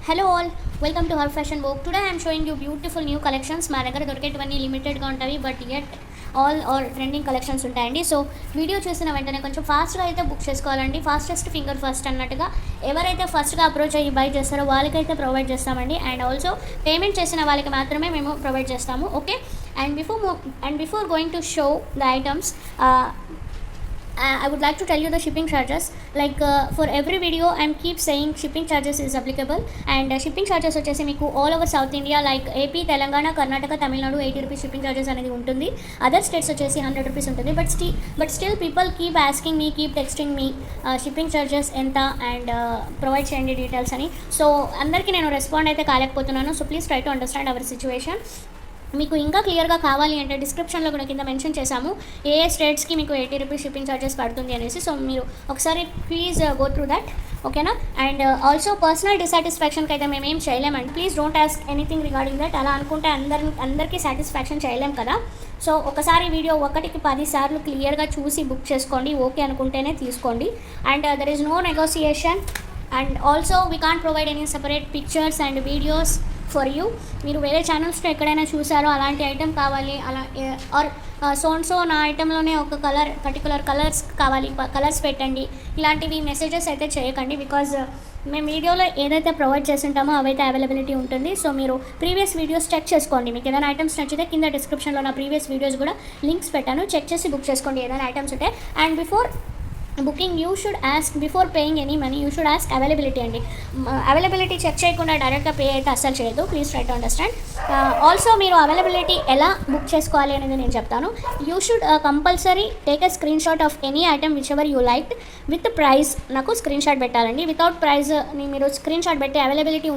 Hello all, welcome to Her Fashion Book. Today I am showing you beautiful new collections. మా దగ్గర దొరికేటివన్నీ లిమిటెడ్గా ఉంటాయి, but yet all trending collections ఉంటాయండి. So video చూసిన వెంటనే కొంచెం ఫాస్ట్గా అయితే బుక్ చేసుకోవాలండి. ఫాస్టెస్ట్ ఫింగర్ ఫస్ట్ అన్నట్టుగా ఎవరైతే ఫస్ట్గా అప్రోచ్ అయ్యి బై చేస్తారో వాళ్ళకైతే ప్రొవైడ్ చేస్తామండి. అండ్ ఆల్సో పేమెంట్ చేసిన వాళ్ళకి మాత్రమే మేము ప్రొవైడ్ చేస్తాము. Okay, and before going to show the items, I would like to tell you the shipping charges. For every video I'm keep saying shipping charges is applicable, and shipping charges వచ్చేసి మీకు all over South India like AP, Telangana, Karnataka, Tamil Nadu 80 rupees shipping charges అనేది ఉంటుంది. Other states వచ్చేసి 100 rupees ఉంటుంది. But still people keep asking me, keep texting me shipping charges ఎంత and provide చేయండి details అని. సో అందరికీ నేను రెస్పాండ్ అయితే కాలేకపోతున్నాను. So please try to understand our situation. మీకు ఇంకా క్లియర్గా కావాలి అంటే డిస్క్రిప్షన్లో కూడా కింద మెన్షన్ చేశాము ఏ స్టేట్స్కి మీకు 80 రూపీస్ షిప్పింగ్ చార్జెస్ పడుతుంది అనేసి. సో మీరు ఒకసారి ప్లీజ్ గో త్రూ దట్, ఓకేనా. అండ్ ఆల్సో పర్సనల్ డిసాటిస్ఫాక్షన్కి అయితే మేము ఏం చేయలేమండి. Please don't ask anything regarding that. అలా అనుకుంటే అందరికీ సాటిస్ఫాక్షన్ చేయలేం కదా. సో ఒకసారి వీడియో 1కి 10 సార్లు క్లియర్గా చూసి బుక్ చేసుకోండి. ఓకే అనుకుంటేనే తీసుకోండి. And there is no negotiation. And also we can't provide any separate pictures and videos for you. మీరు వేరే ఛానల్స్లో ఎక్కడైనా చూసారో అలాంటి ఐటెం కావాలి అలా ఆర్ సో నా ఐటెంలోనే ఒక పర్టికులర్ కలర్స్ కావాలి, కలర్స్ పెట్టండి, ఇలాంటివి మెసేజెస్ అయితే చేయకండి. బికాజ్ మేము వీడియోలో ఏదైతే ప్రొవైడ్ చేసి ఉంటామో అవైతే అవైలబిలిటీ ఉంటుంది. సో మీరు ప్రీవియస్ వీడియోస్ చెక్ చేసుకోండి. మీకు ఏదైనా ఐటమ్స్ నచ్చితే కింద డిస్క్రిప్షన్లో నా ప్రీవియస్ వీడియోస్ కూడా లింక్స్ పెట్టాను, చెక్ చేసి బుక్ చేసుకోండి ఏదైనా ఐటమ్స్ ఉంటే. And before booking you should ask, before paying any money you should ask availability అండి. అవైలబిలిటీ చెక్ చేయకుండా డైరెక్ట్గా పే అయితే అస్సలు చేయదు. Please try to understand. Also మీరు అవైలబిలిటీ ఎలా బుక్ చేసుకోవాలి అనేది నేను చెప్తాను. You should compulsory take a screen shot of any item which ever you like with price. నాకు స్క్రీన్ షాట్ పెట్టాలండి. వితౌట్ ప్రైస్ మీరు స్క్రీన్ షాట్ పెట్టి అవైలబిలిటీ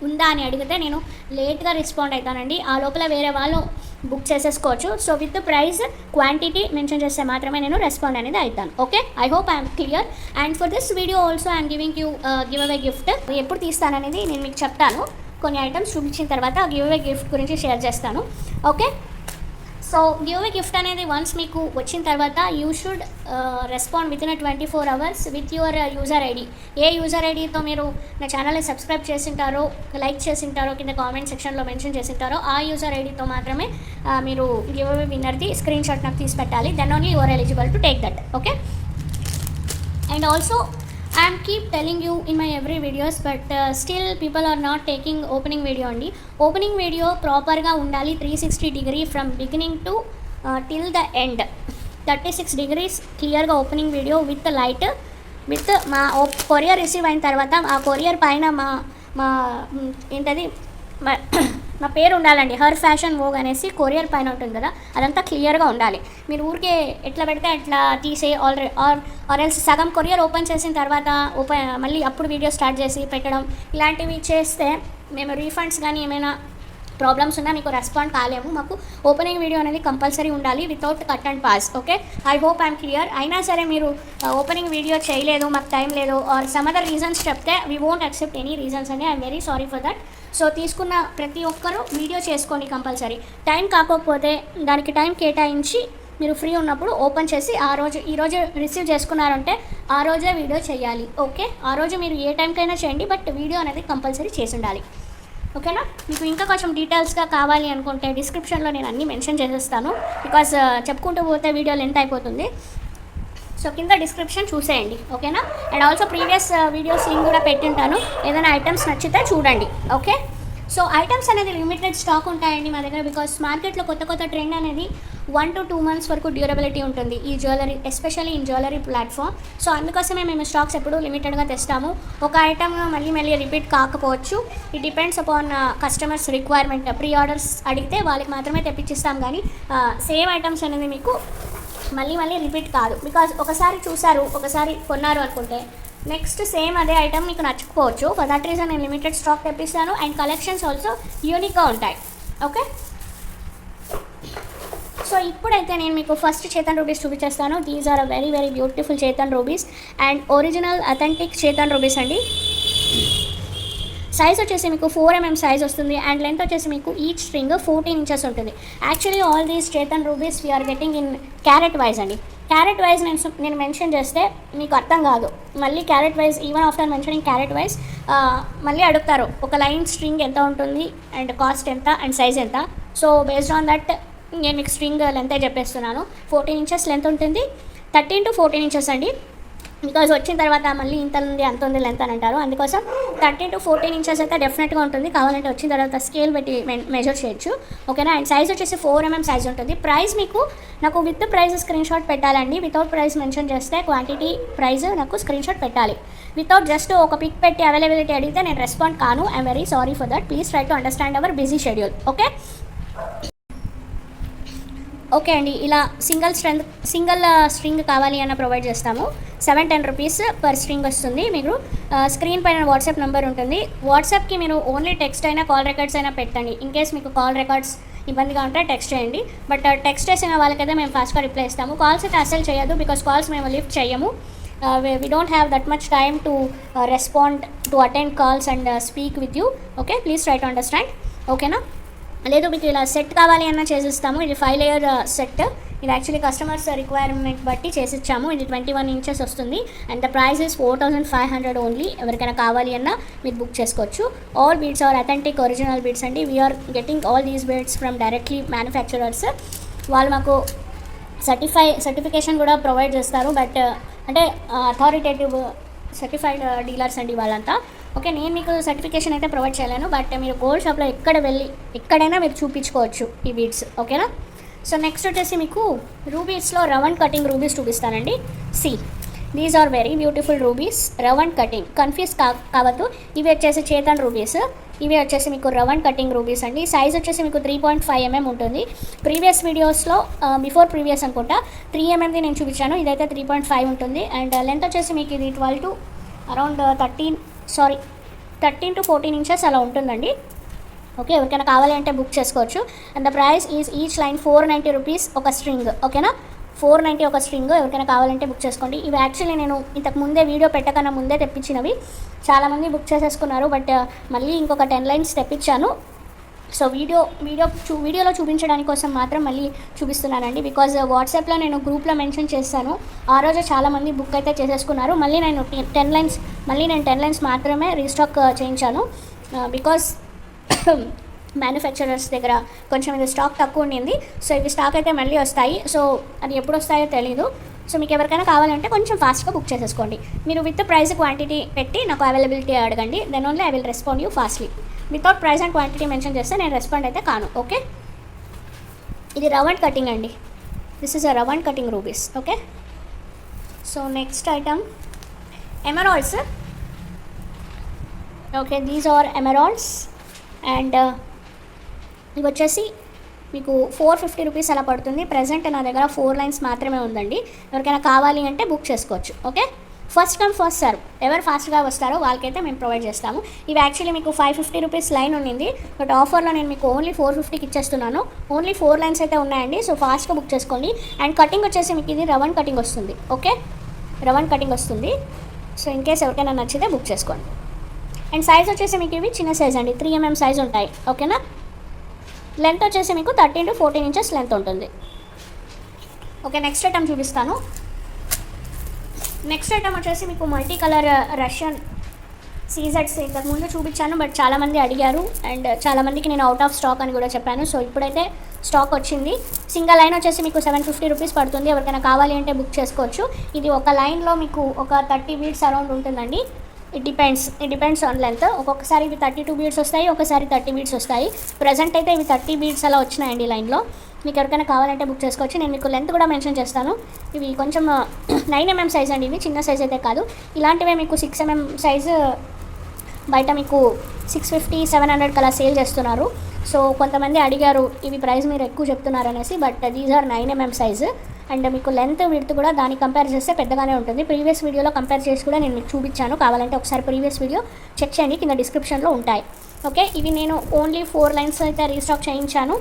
ఉందా అని అడిగితే నేను లేట్గా రెస్పాండ్ అవుతానండి. ఆ లోపల వేరే వాళ్ళు బుక్ చేసేసుకోవచ్చు. So with price, quantity mention చేస్తే మాత్రమే నేను రెస్పాండ్ అనేది అవుతాను. Okay, I hope I'm clear. And for this video also I'm giving you give away gift. ఎప్పుడు తీస్తాననేది నేను మీకు చెప్తాను. కొన్ని ఐటమ్స్ చూపించిన తర్వాత గివ్ అవే గిఫ్ట్ గురించి షేర్ చేస్తాను. Okay, so give away gift అనేది వన్స్ మీకు వచ్చిన తర్వాత you should respond with in 24 hours with your user ID. A user ఐడితో మీరు నా ఛానల్ని సబ్స్క్రైబ్ చేసింటారో, లైక్ చేసింటారో, కింద కామెంట్ సెక్షన్లో మెన్షన్ చేసింటారో ఆ యూజర్ ఐడితో మాత్రమే మీరు గివ్ అవే విన్నర్ది స్క్రీన్ షాట్ నాకు తీసి పెట్టాలి. Then only your eligible to take that. Okay, and also I am keep telling you in my every videos, but still people are not taking opening video అండి. Opening video ప్రాపర్గా ఉండాలి. 360 degree from beginning to till the end. 36 degrees క్లియర్గా opening video with light, with మా courier receive అయిన తర్వాత ఆ courier పైన మా ఏంటది నా పేరు ఉండాలండి. హర్ ఫ్యాషన్ వోగ్ అనేసి కొరియర్ పైన ఉంటుంది కదా, అదంతా క్లియర్గా ఉండాలి. మీరు ఊరికే ఎట్లా పెడితే అట్లా తీసే ఆర్ ఎల్స్ సగం కొరియర్ ఓపెన్ చేసిన తర్వాత మళ్ళీ అప్పుడు వీడియో స్టార్ట్ చేసి పెట్టడం ఇలాంటివి చేస్తే మేము రీఫండ్స్ కానీ ఏమైనా ప్రాబ్లమ్స్ ఉన్నా మీకు రెస్పాండ్ కాలేము. మాకు ఓపెనింగ్ వీడియో అనేది కంపల్సరీ ఉండాలి without cut and pass. Okay, I hope I'm clear. అయినా సరే మీరు ఓపెనింగ్ వీడియో చేయలేదు, మాకు టైం లేదు ఆర్ సమ్ అదర్ రీజన్స్ చెప్తే we won't accept any reasons అండి. I'm very sorry for that. So తీసుకున్న ప్రతి ఒక్కరూ వీడియో చేసుకోండి కంపల్సరీ. టైం కాకపోతే దానికి టైం కేటాయించి మీరు ఫ్రీ ఉన్నప్పుడు ఓపెన్ చేసి ఈరోజు రిసీవ్ చేసుకున్నారంటే ఆ రోజే వీడియో చేయాలి. ఓకే, ఆ రోజు మీరు ఏ టైంకైనా చేయండి, బట్ వీడియో అనేది కంపల్సరీ చేసి ఉండాలి. ఓకేనా. మీకు ఇంకా కొంచెం డీటెయిల్స్గా కావాలి అనుకుంటే డిస్క్రిప్షన్లో నేను అన్నీ మెన్షన్ చేసేస్తాను. బికాజ్ చెప్పుకుంటూ పోతే వీడియో లెంత్ అయిపోతుంది. సో కింద డిస్క్రిప్షన్ చూసేయండి, ఓకేనా. And also previous videos link కూడా పెట్టింటాను. ఏదైనా ఐటమ్స్ నచ్చితే చూడండి. ఓకే, సో ఐటమ్స్ అనేది లిమిటెడ్ స్టాక్ ఉంటాయండి మా దగ్గర. బికాస్ మార్కెట్లో కొత్త ట్రెండ్ అనేది 1 to 2 months వరకు డ్యూరబిలిటీ ఉంటుంది ఈ jewellery, especially in jewellery platform. So అందుకోసమే మేము స్టాక్స్ ఎప్పుడు లిమిటెడ్గా తెస్తాము. ఒక ఐటమ్ మళ్ళీ రిపీట్ కాకపోవచ్చు. It depends upon customers requirement. Pre orders అడిగితే వాళ్ళకి మాత్రమే తెప్పించిస్తాం, కానీ సేమ్ ఐటమ్స్ అనేది మీకు మళ్ళీ రిపీట్ కాదు. బికాజ్ ఒకసారి చూసారు, ఒకసారి కొన్నారు అనుకుంటే నెక్స్ట్ సేమ్ అదే ఐటమ్ మీకు నచ్చకపోవచ్చు. ఫర్ దట్ రీజన్ నేను లిమిటెడ్ స్టాక్ తెప్పిస్తాను. అండ్ కలెక్షన్స్ ఆల్సో యూనిక్గా ఉంటాయి. ఓకే, సో ఇప్పుడైతే నేను మీకు ఫస్ట్ చేతన్ రూబీస్ చూపించేస్తాను. These are very beautiful Chetan rubies and original authentic Chetan rubies అండి. సైజ్ వచ్చేసి మీకు 4mm సైజ్ వస్తుంది. అండ్ లెంత్ వచ్చేసి మీకు ఈచ్ స్ట్రింగ్ 14 inches ఉంటుంది. Actually all these Chetan rubies we're getting in carat wise అండి. క్యారెట్ వైజ్ నేను మెన్షన్ చేస్తే మీకు అర్థం కాదు. మళ్ళీ carrot wise even after mentioning carrot wise మళ్ళీ అడుగుతారు ఒక లైన్ స్ట్రింగ్ ఎంత ఉంటుంది అండ్ కాస్ట్ ఎంత అండ్ సైజ్ ఎంత. సో బేస్డ్ ఆన్ దట్ నేను మీకు స్ట్రింగ్ లెంతే చెప్పేస్తున్నాను. 14 ఇంచెస్ లెంత్ ఉంటుంది, 13 to 14 ఇంచెస్ అండి. బికాజ్ వచ్చిన తర్వాత మళ్ళీ ఇంత ఉంది అంత ఉంది లెంత్ అని అంటారు. అందుకోసం 13 to 14 ఇంచెస్ అయితే డెఫినెట్గా ఉంటుంది. కావాలంటే వచ్చిన తర్వాత స్కేల్ పెట్టి మెజర్ చేయొచ్చు, ఓకేనా. అండ్ సైజ్ వచ్చేసి 4mm సైజ్ ఉంటుంది. ప్రైస్ మీకు నాకు విత్ ప్రైస్ స్క్రీన్ షాట్ పెట్టాలండి. వితౌట్ ప్రైస్ మెన్షన్ చేస్తే క్వాంటిటీ ప్రైస్ నాకు స్క్రీన్ షాట్ పెట్టాలి. వితౌట్ జస్ట్ ఒక పిక్ పెట్టి అవైలబిలిటీ అడిగితే నేను రెస్పాండ్ కాను. I'm very sorry for that. Please try to understand hour busy schedule. Okay అండి. ఇలా సింగిల్ స్ట్రింగ్ కావాలి అన్న ప్రొవైడ్ చేస్తాము. 7-10 రూపీస్ పర్ స్ట్రింగ్ వస్తుంది. మీరు స్క్రీన్ పైన వాట్సాప్ నెంబర్ ఉంటుంది. వాట్సాప్కి మీరు ఓన్లీ టెక్స్ట్ అయినా కాల్ రికార్డ్స్ అయినా పెట్టండి. ఇన్ కేస్ మీకు కాల్ రికార్డ్స్ ఇబ్బందిగా ఉంటే టెక్స్ట్ చేయండి. బట్ టెక్స్ట్ చేసిన వాళ్ళకైతే మేము ఫాస్ట్గా రిప్లై ఇస్తాము. కాల్స్ అయితే అసలు చేయదు, బికాస్ కాల్స్ మేము లిఫ్ట్ చేయము. we don't have that much time to respond to attend calls and speak with you. Okay, please try to understand. ఓకేనా. లేదు మీకు ఇలా సెట్ కావాలి అన్న చేసిస్తాము. ఇది 5 layer సెట్. ఇది యాక్చువల్లీ కస్టమర్స్ రిక్వైర్మెంట్ బట్టి చేసిచ్చాము. ఇది 21 ఇంచెస్ వస్తుంది and the price is 4500 only. ఎవరికైనా కావాలి అన్నా మీరు బుక్ చేసుకోవచ్చు. All beads are authentic original beads అండి. We are getting all these beads from directly manufacturers. వాళ్ళు మాకు సర్టిఫికేషన్ కూడా ప్రొవైడ్ చేస్తారు. బట్ అంటే అథారిటేటివ్ సర్టిఫైడ్ డీలర్స్ అండి వాళ్ళంతా. ఓకే, నేను మీకు సర్టిఫికేషన్ అయితే ప్రొవైడ్ చేయలేను. బట్ మీరు గోల్డ్ షాప్లో ఎక్కడైనా మీరు చూపించుకోవచ్చు ఈ బీడ్స్, ఓకేనా. సో నెక్స్ట్ వచ్చేసి మీకు రూబీస్లో రౌండ్ కటింగ్ రూబీస్ చూపిస్తానండి. These are very beautiful rubies. Round cutting confuse కావద్దు. ఇవి వచ్చేసి చేతన్ రూబీస్, ఇవి వచ్చేసి మీకు రౌండ్ కటింగ్ రూబీస్ అండి. సైజ్ వచ్చేసి మీకు 3.5mm ఉంటుంది. ప్రీవియస్ వీడియోస్లో బిఫోర్ ప్రీవియస్ అనుకుంటా 3mmది నేను చూపించాను. ఇదైతే 3.5 ఉంటుంది. అండ్ లెంత్ వచ్చేసి మీకు ఇది 12 to అరౌండ్ 13 to 14 ఇంచెస్ అలా ఉంటుందండి. ఓకే, ఎవరికైనా కావాలి అంటే బుక్ చేసుకోవచ్చు. And the price is each line 490 rupees ఒక స్ట్రింగ్, ఓకేనా. 490 ఒక స్ట్రింగ్. ఎవరికైనా కావాలంటే బుక్ చేసుకోండి. ఇవి యాక్చువల్లీ నేను ఇంతకు ముందే వీడియో పెట్టకన్నా ముందే తెప్పించినవి. చాలామంది బుక్ చేసేసుకున్నారు. బట్ మళ్ళీ ఇంకొక 10 లైన్స్ తెప్పించాను. సో వీడియోలో చూపించడానికి కోసం మాత్రం మళ్ళీ చూపిస్తున్నానండి. బికాజ్ వాట్సాప్లో నేను గ్రూప్లో మెన్షన్ చేశాను. ఆ రోజు చాలామంది బుక్ అయితే చేసేసుకున్నారు. మళ్ళీ నేను 10 లైన్స్ మాత్రమే రీస్టాక్ చేయించాను. బికాజ్ మ్యానుఫ్యాక్చరర్స్ దగ్గర కొంచెం ఇది స్టాక్ తక్కువ ఉండింది. సో ఇవి స్టాక్ అయితే మళ్ళీ వస్తాయి. సో అది ఎప్పుడు వస్తాయో తెలీదు. సో మీకు ఎవరికైనా కావాలంటే కొంచెం ఫాస్ట్గా బుక్ చేసేసుకోండి. మీరు విత్ ప్రైస్ క్వాంటిటీ పెట్టి నాకు అవైలబిలిటీ అడగండి. Then only I will respond you fastly. Without price and quantity mention చేస్తే నేను రెస్పాండ్ అయితే కాను. ఓకే, ఇది రౌండ్ కటింగ్ అండి. This is a round cutting rubies. Okay, so next item emeralds. Okay, these are emeralds and ఇవి వచ్చేసి మీకు 450 rupees అలా పడుతుంది. ప్రజెంట్ నా దగ్గర 4 లైన్స్ మాత్రమే ఉందండి. ఎవరికైనా కావాలి అంటే బుక్ చేసుకోవచ్చు. Okay, first come first serve. ఎవరు ఫాస్ట్గా వస్తారో వాళ్ళకైతే మేము ప్రొవైడ్ చేస్తాము. ఇవి యాక్చువల్లీ మీకు 550 రూపీస్ లైన్ ఉన్నింది. బట్ ఆఫర్లో నేను మీకు ఓన్లీ 450కి ఇచ్చేస్తున్నాను. ఓన్లీ 4 లైన్స్ అయితే ఉన్నాయండి. సో ఫాస్ట్గా బుక్ చేసుకోండి. అండ్ కటింగ్ వచ్చేసి మీకు ఇది రౌండ్ కటింగ్ వస్తుంది. ఓకే, రౌండ్ కటింగ్ వస్తుంది. సో ఇన్ కేస్ ఎవరికైనా నచ్చితే బుక్ చేసుకోండి. అండ్ సైజ్ వచ్చేసి మీకు ఇవి చిన్న సైజ్ అండి, 3mm సైజ్ ఉంటాయి. ఓకేనా. లెంత్ వచ్చేసి మీకు 13 to 14 ఇంచెస్ లెంత్ ఉంటుంది. ఓకే, నెక్స్ట్ ఐటమ్ చూపిస్తాను. నెక్స్ట్ ఐటమ్ వచ్చేసి మీకు మల్టీ కలర్ రష్యన్ సీజెట్స్ ఇంతకు ముందు చూపించాను. బట్ చాలామంది అడిగారు అండ్ చాలామందికి నేను అవుట్ ఆఫ్ స్టాక్ అని కూడా చెప్పాను. సో ఇప్పుడైతే స్టాక్ వచ్చింది. సింగిల్ లైన్ వచ్చేసి మీకు 750 రూపీస్ పడుతుంది. ఎవరికైనా కావాలి అంటే బుక్ చేసుకోవచ్చు. ఇది ఒక లైన్లో మీకు ఒక 30 బీడ్స్ అరౌండ్ ఉంటుందండి. It depends on length. ఒక్కొక్కసారి ఇవి 32 బీడ్స్ వస్తాయి, ఒకసారి 30 బీడ్స్ వస్తాయి. ప్రజెంట్ అయితే ఇవి 30 బీడ్స్ అలా వచ్చినాయండి లైన్లో. మీకు ఎవరికైనా కావాలంటే బుక్ చేసుకోవచ్చు. నేను మీకు లెంత్ కూడా మెన్షన్ చేస్తాను. ఇవి కొంచెం 9mm సైజ్ అండి. ఇవి చిన్న సైజ్ అయితే కాదు. ఇలాంటివే మీకు 6mm సైజు బయట మీకు 650-700 అలా సేల్ చేస్తున్నారు. సో కొంతమంది అడిగారు ఇవి ప్రైస్ మీరు ఎక్కువ చెప్తున్నారు అనేసి. But these are 9mm size. And మీకు లెంత్ విడ్త్ కూడా దానికి కంపేర్ చేస్తే పెద్దగానే ఉంటుంది. ప్రీవియస్ వీడియోలో కంపేర్ చేసి కూడా నేను మీకు చూపించాను. కావాలంటే ఒకసారి ప్రీవియస్ వీడియో చెక్ చేయండి, కింద డిస్క్రిప్షన్లో ఉంటాయి. ఓకే, ఇవి నేను ఓన్లీ 4 లైన్స్ అయితే రీస్టాక్ చేయించాను.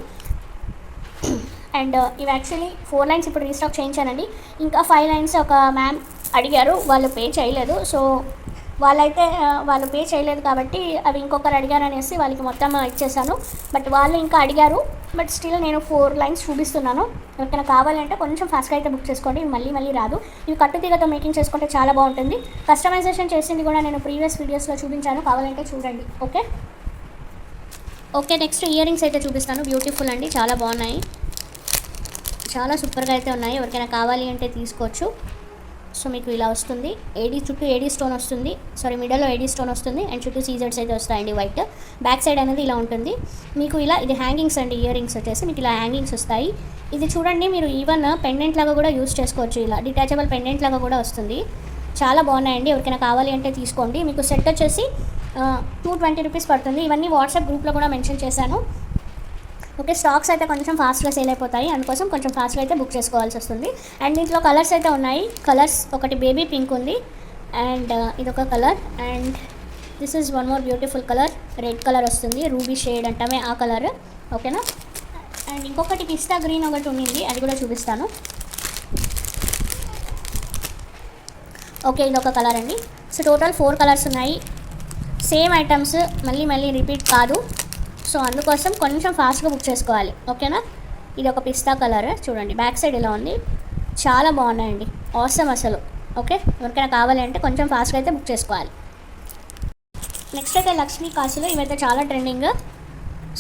అండ్ ఇవి యాక్చువల్లీ 4 లైన్స్ ఇప్పుడు రీస్టాక్ చేయించానండి. ఇంకా 5 లైన్స్ ఒక మ్యామ్ అడిగారు, వాళ్ళు పే చేయలేదు. సో వాళ్ళైతే వాళ్ళు పే చేయలేదు కాబట్టి అవి ఇంకొకరు అడిగారనేసి వాళ్ళకి మొత్తం ఇచ్చేసాను. బట్ వాళ్ళు ఇంకా అడిగారు, బట్ స్టిల్ నేను 4 లైన్స్ చూపిస్తున్నాను. ఎవరికైనా కావాలంటే కొంచెం ఫాస్ట్గా అయితే బుక్ చేసుకోండి, మళ్ళీ మళ్ళీ రాదు. ఇవి కట్టుతీగతో మేకింగ్ చేసుకుంటే చాలా బాగుంటుంది. కస్టమైజేషన్ చేసింది కూడా నేను ప్రీవియస్ వీడియోస్లో చూపించాను, కావాలంటే చూడండి. ఓకే, నెక్స్ట్ ఇయర్ రింగ్స్ అయితే చూపిస్తాను. బ్యూటిఫుల్ అండి, చాలా బాగున్నాయి, చాలా సూపర్గా అయితే ఉన్నాయి. ఎవరికైనా కావాలి అంటే తీసుకోవచ్చు. సో మీకు ఇలా వస్తుంది, చుట్టూ ఏడీ స్టోన్ వస్తుంది, మిడిల్లో ఏడీ స్టోన్ వస్తుంది అండ్ చుట్టూ సీజర్స్ అయితే వస్తాయండి వైట్. బ్యాక్ సైడ్ అనేది ఇలా ఉంటుంది మీకు. ఇలా ఇది హ్యాంగింగ్స్ అండి, ఇయర్ రింగ్స్ వచ్చేసి మీకు ఇలా హ్యాంగింగ్స్ వస్తాయి. ఇది చూడండి, మీరు ఈవెన్ పెండెంట్ లాగా కూడా యూస్ చేసుకోవచ్చు. ఇలా డిటాచబుల్ పెండెంట్ లాగా కూడా వస్తుంది, చాలా బాగున్నాయండి. ఎవరికైనా కావాలి అంటే తీసుకోండి. మీకు సెట్ వచ్చేసి 220 రూపీస్ పడుతుంది. ఇవన్నీ వాట్సాప్ గ్రూప్లో కూడా మెన్షన్ చేశాను. ఓకే, స్టాక్స్ అయితే కొంచెం ఫాస్ట్గా సేల్ అయిపోతాయి, అందుకోసం కొంచెం ఫాస్ట్గా అయితే బుక్ చేసుకోవాల్సి వస్తుంది. అండ్ దీంట్లో కలర్స్ అయితే ఉన్నాయి. కలర్స్ ఒకటి బేబీ పింక్ ఉంది అండ్ ఇదొక colour, and this is one more beautiful colour, red colour వస్తుంది, రూబీ షేడ్ అంటామే ఆ కలర్. ఓకేనా, అండ్ ఇంకొకటి పిస్తా గ్రీన్ ఒకటి ఉంది, అది కూడా చూపిస్తాను. ఓకే, ఇదొక కలర్ అండి. సో టోటల్ 4 కలర్స్ ఉన్నాయి. సేమ్ ఐటమ్స్ మళ్ళీ రిపీట్ కాదు, సో అందుకోసం కొంచెం ఫాస్ట్గా బుక్ చేసుకోవాలి. ఓకేనా, ఇది ఒక పిస్తా కలర్ చూడండి, బ్యాక్ సైడ్ ఇలా ఉంది, చాలా బాగున్నాయండి, ఆసమ్ అసలు. ఓకే, ఎవరికైనా కావాలి అంటే కొంచెం ఫాస్ట్గా అయితే బుక్ చేసుకోవాలి. నెక్స్ట్ అయితే లక్ష్మీ కాసులు, ఇవైతే చాలా ట్రెండింగ్.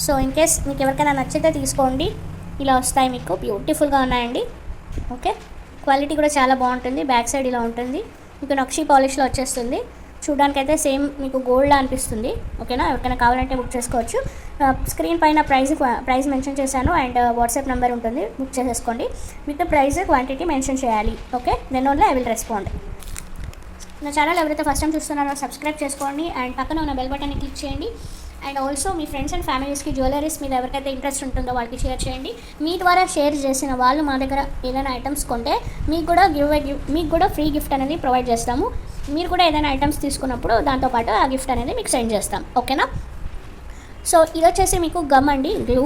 సో ఇన్ కేస్ మీకు ఎవరికైనా నచ్చితే తీసుకోండి, ఇలా వస్తాయి మీకు, బ్యూటిఫుల్గా ఉన్నాయండి. ఓకే, క్వాలిటీ కూడా చాలా బాగుంటుంది. బ్యాక్ సైడ్ ఇలా ఉంటుంది మీకు, నక్షీ పాలిష్లో వచ్చేస్తుంది. చూడడానికి అయితే సేమ్ మీకు గోల్డ్ అనిపిస్తుంది. ఓకేనా, ఎవరికైనా కావాలంటే బుక్ చేసుకోవచ్చు. స్క్రీన్ పైన ప్రైస్ మెన్షన్ చేశాను అండ్ వాట్సాప్ నెంబర్ ఉంటుంది, బుక్ చేసేసుకోండి. విత్ ప్రైస్ క్వాంటిటీ మెన్షన్ చేయాలి. Okay, then only I will respond. నా ఛానల్ ఎవరైతే ఫస్ట్ టైం చూస్తున్నారో సబ్స్క్రైబ్ చేసుకోండి అండ్ పక్కన ఉన్న బెల్ బటన్ని క్లిక్ చేయండి. అండ్ ఆల్సో మీ ఫ్రెండ్స్ అండ్ ఫ్యామిలీస్కి జ్యువెలరీస్ మీద ఎవరికైతే ఇంట్రెస్ట్ ఉంటుందో వాళ్ళకి షేర్ చేయండి. మీ ద్వారా షేర్ చేసిన వాళ్ళు మా దగ్గర ఏదైనా ఐటమ్స్ కొంటే మీకు కూడా ఫ్రీ గిఫ్ట్ అనేది ప్రొవైడ్ చేస్తాము. మీరు కూడా ఏదైనా ఐటమ్స్ తీసుకున్నప్పుడు దాంతోపాటు ఆ గిఫ్ట్ అనేది మీకు సెండ్ చేస్తాం. ఓకేనా, సో ఇది వచ్చేసి మీకు గమ్ అండి, గ్లూ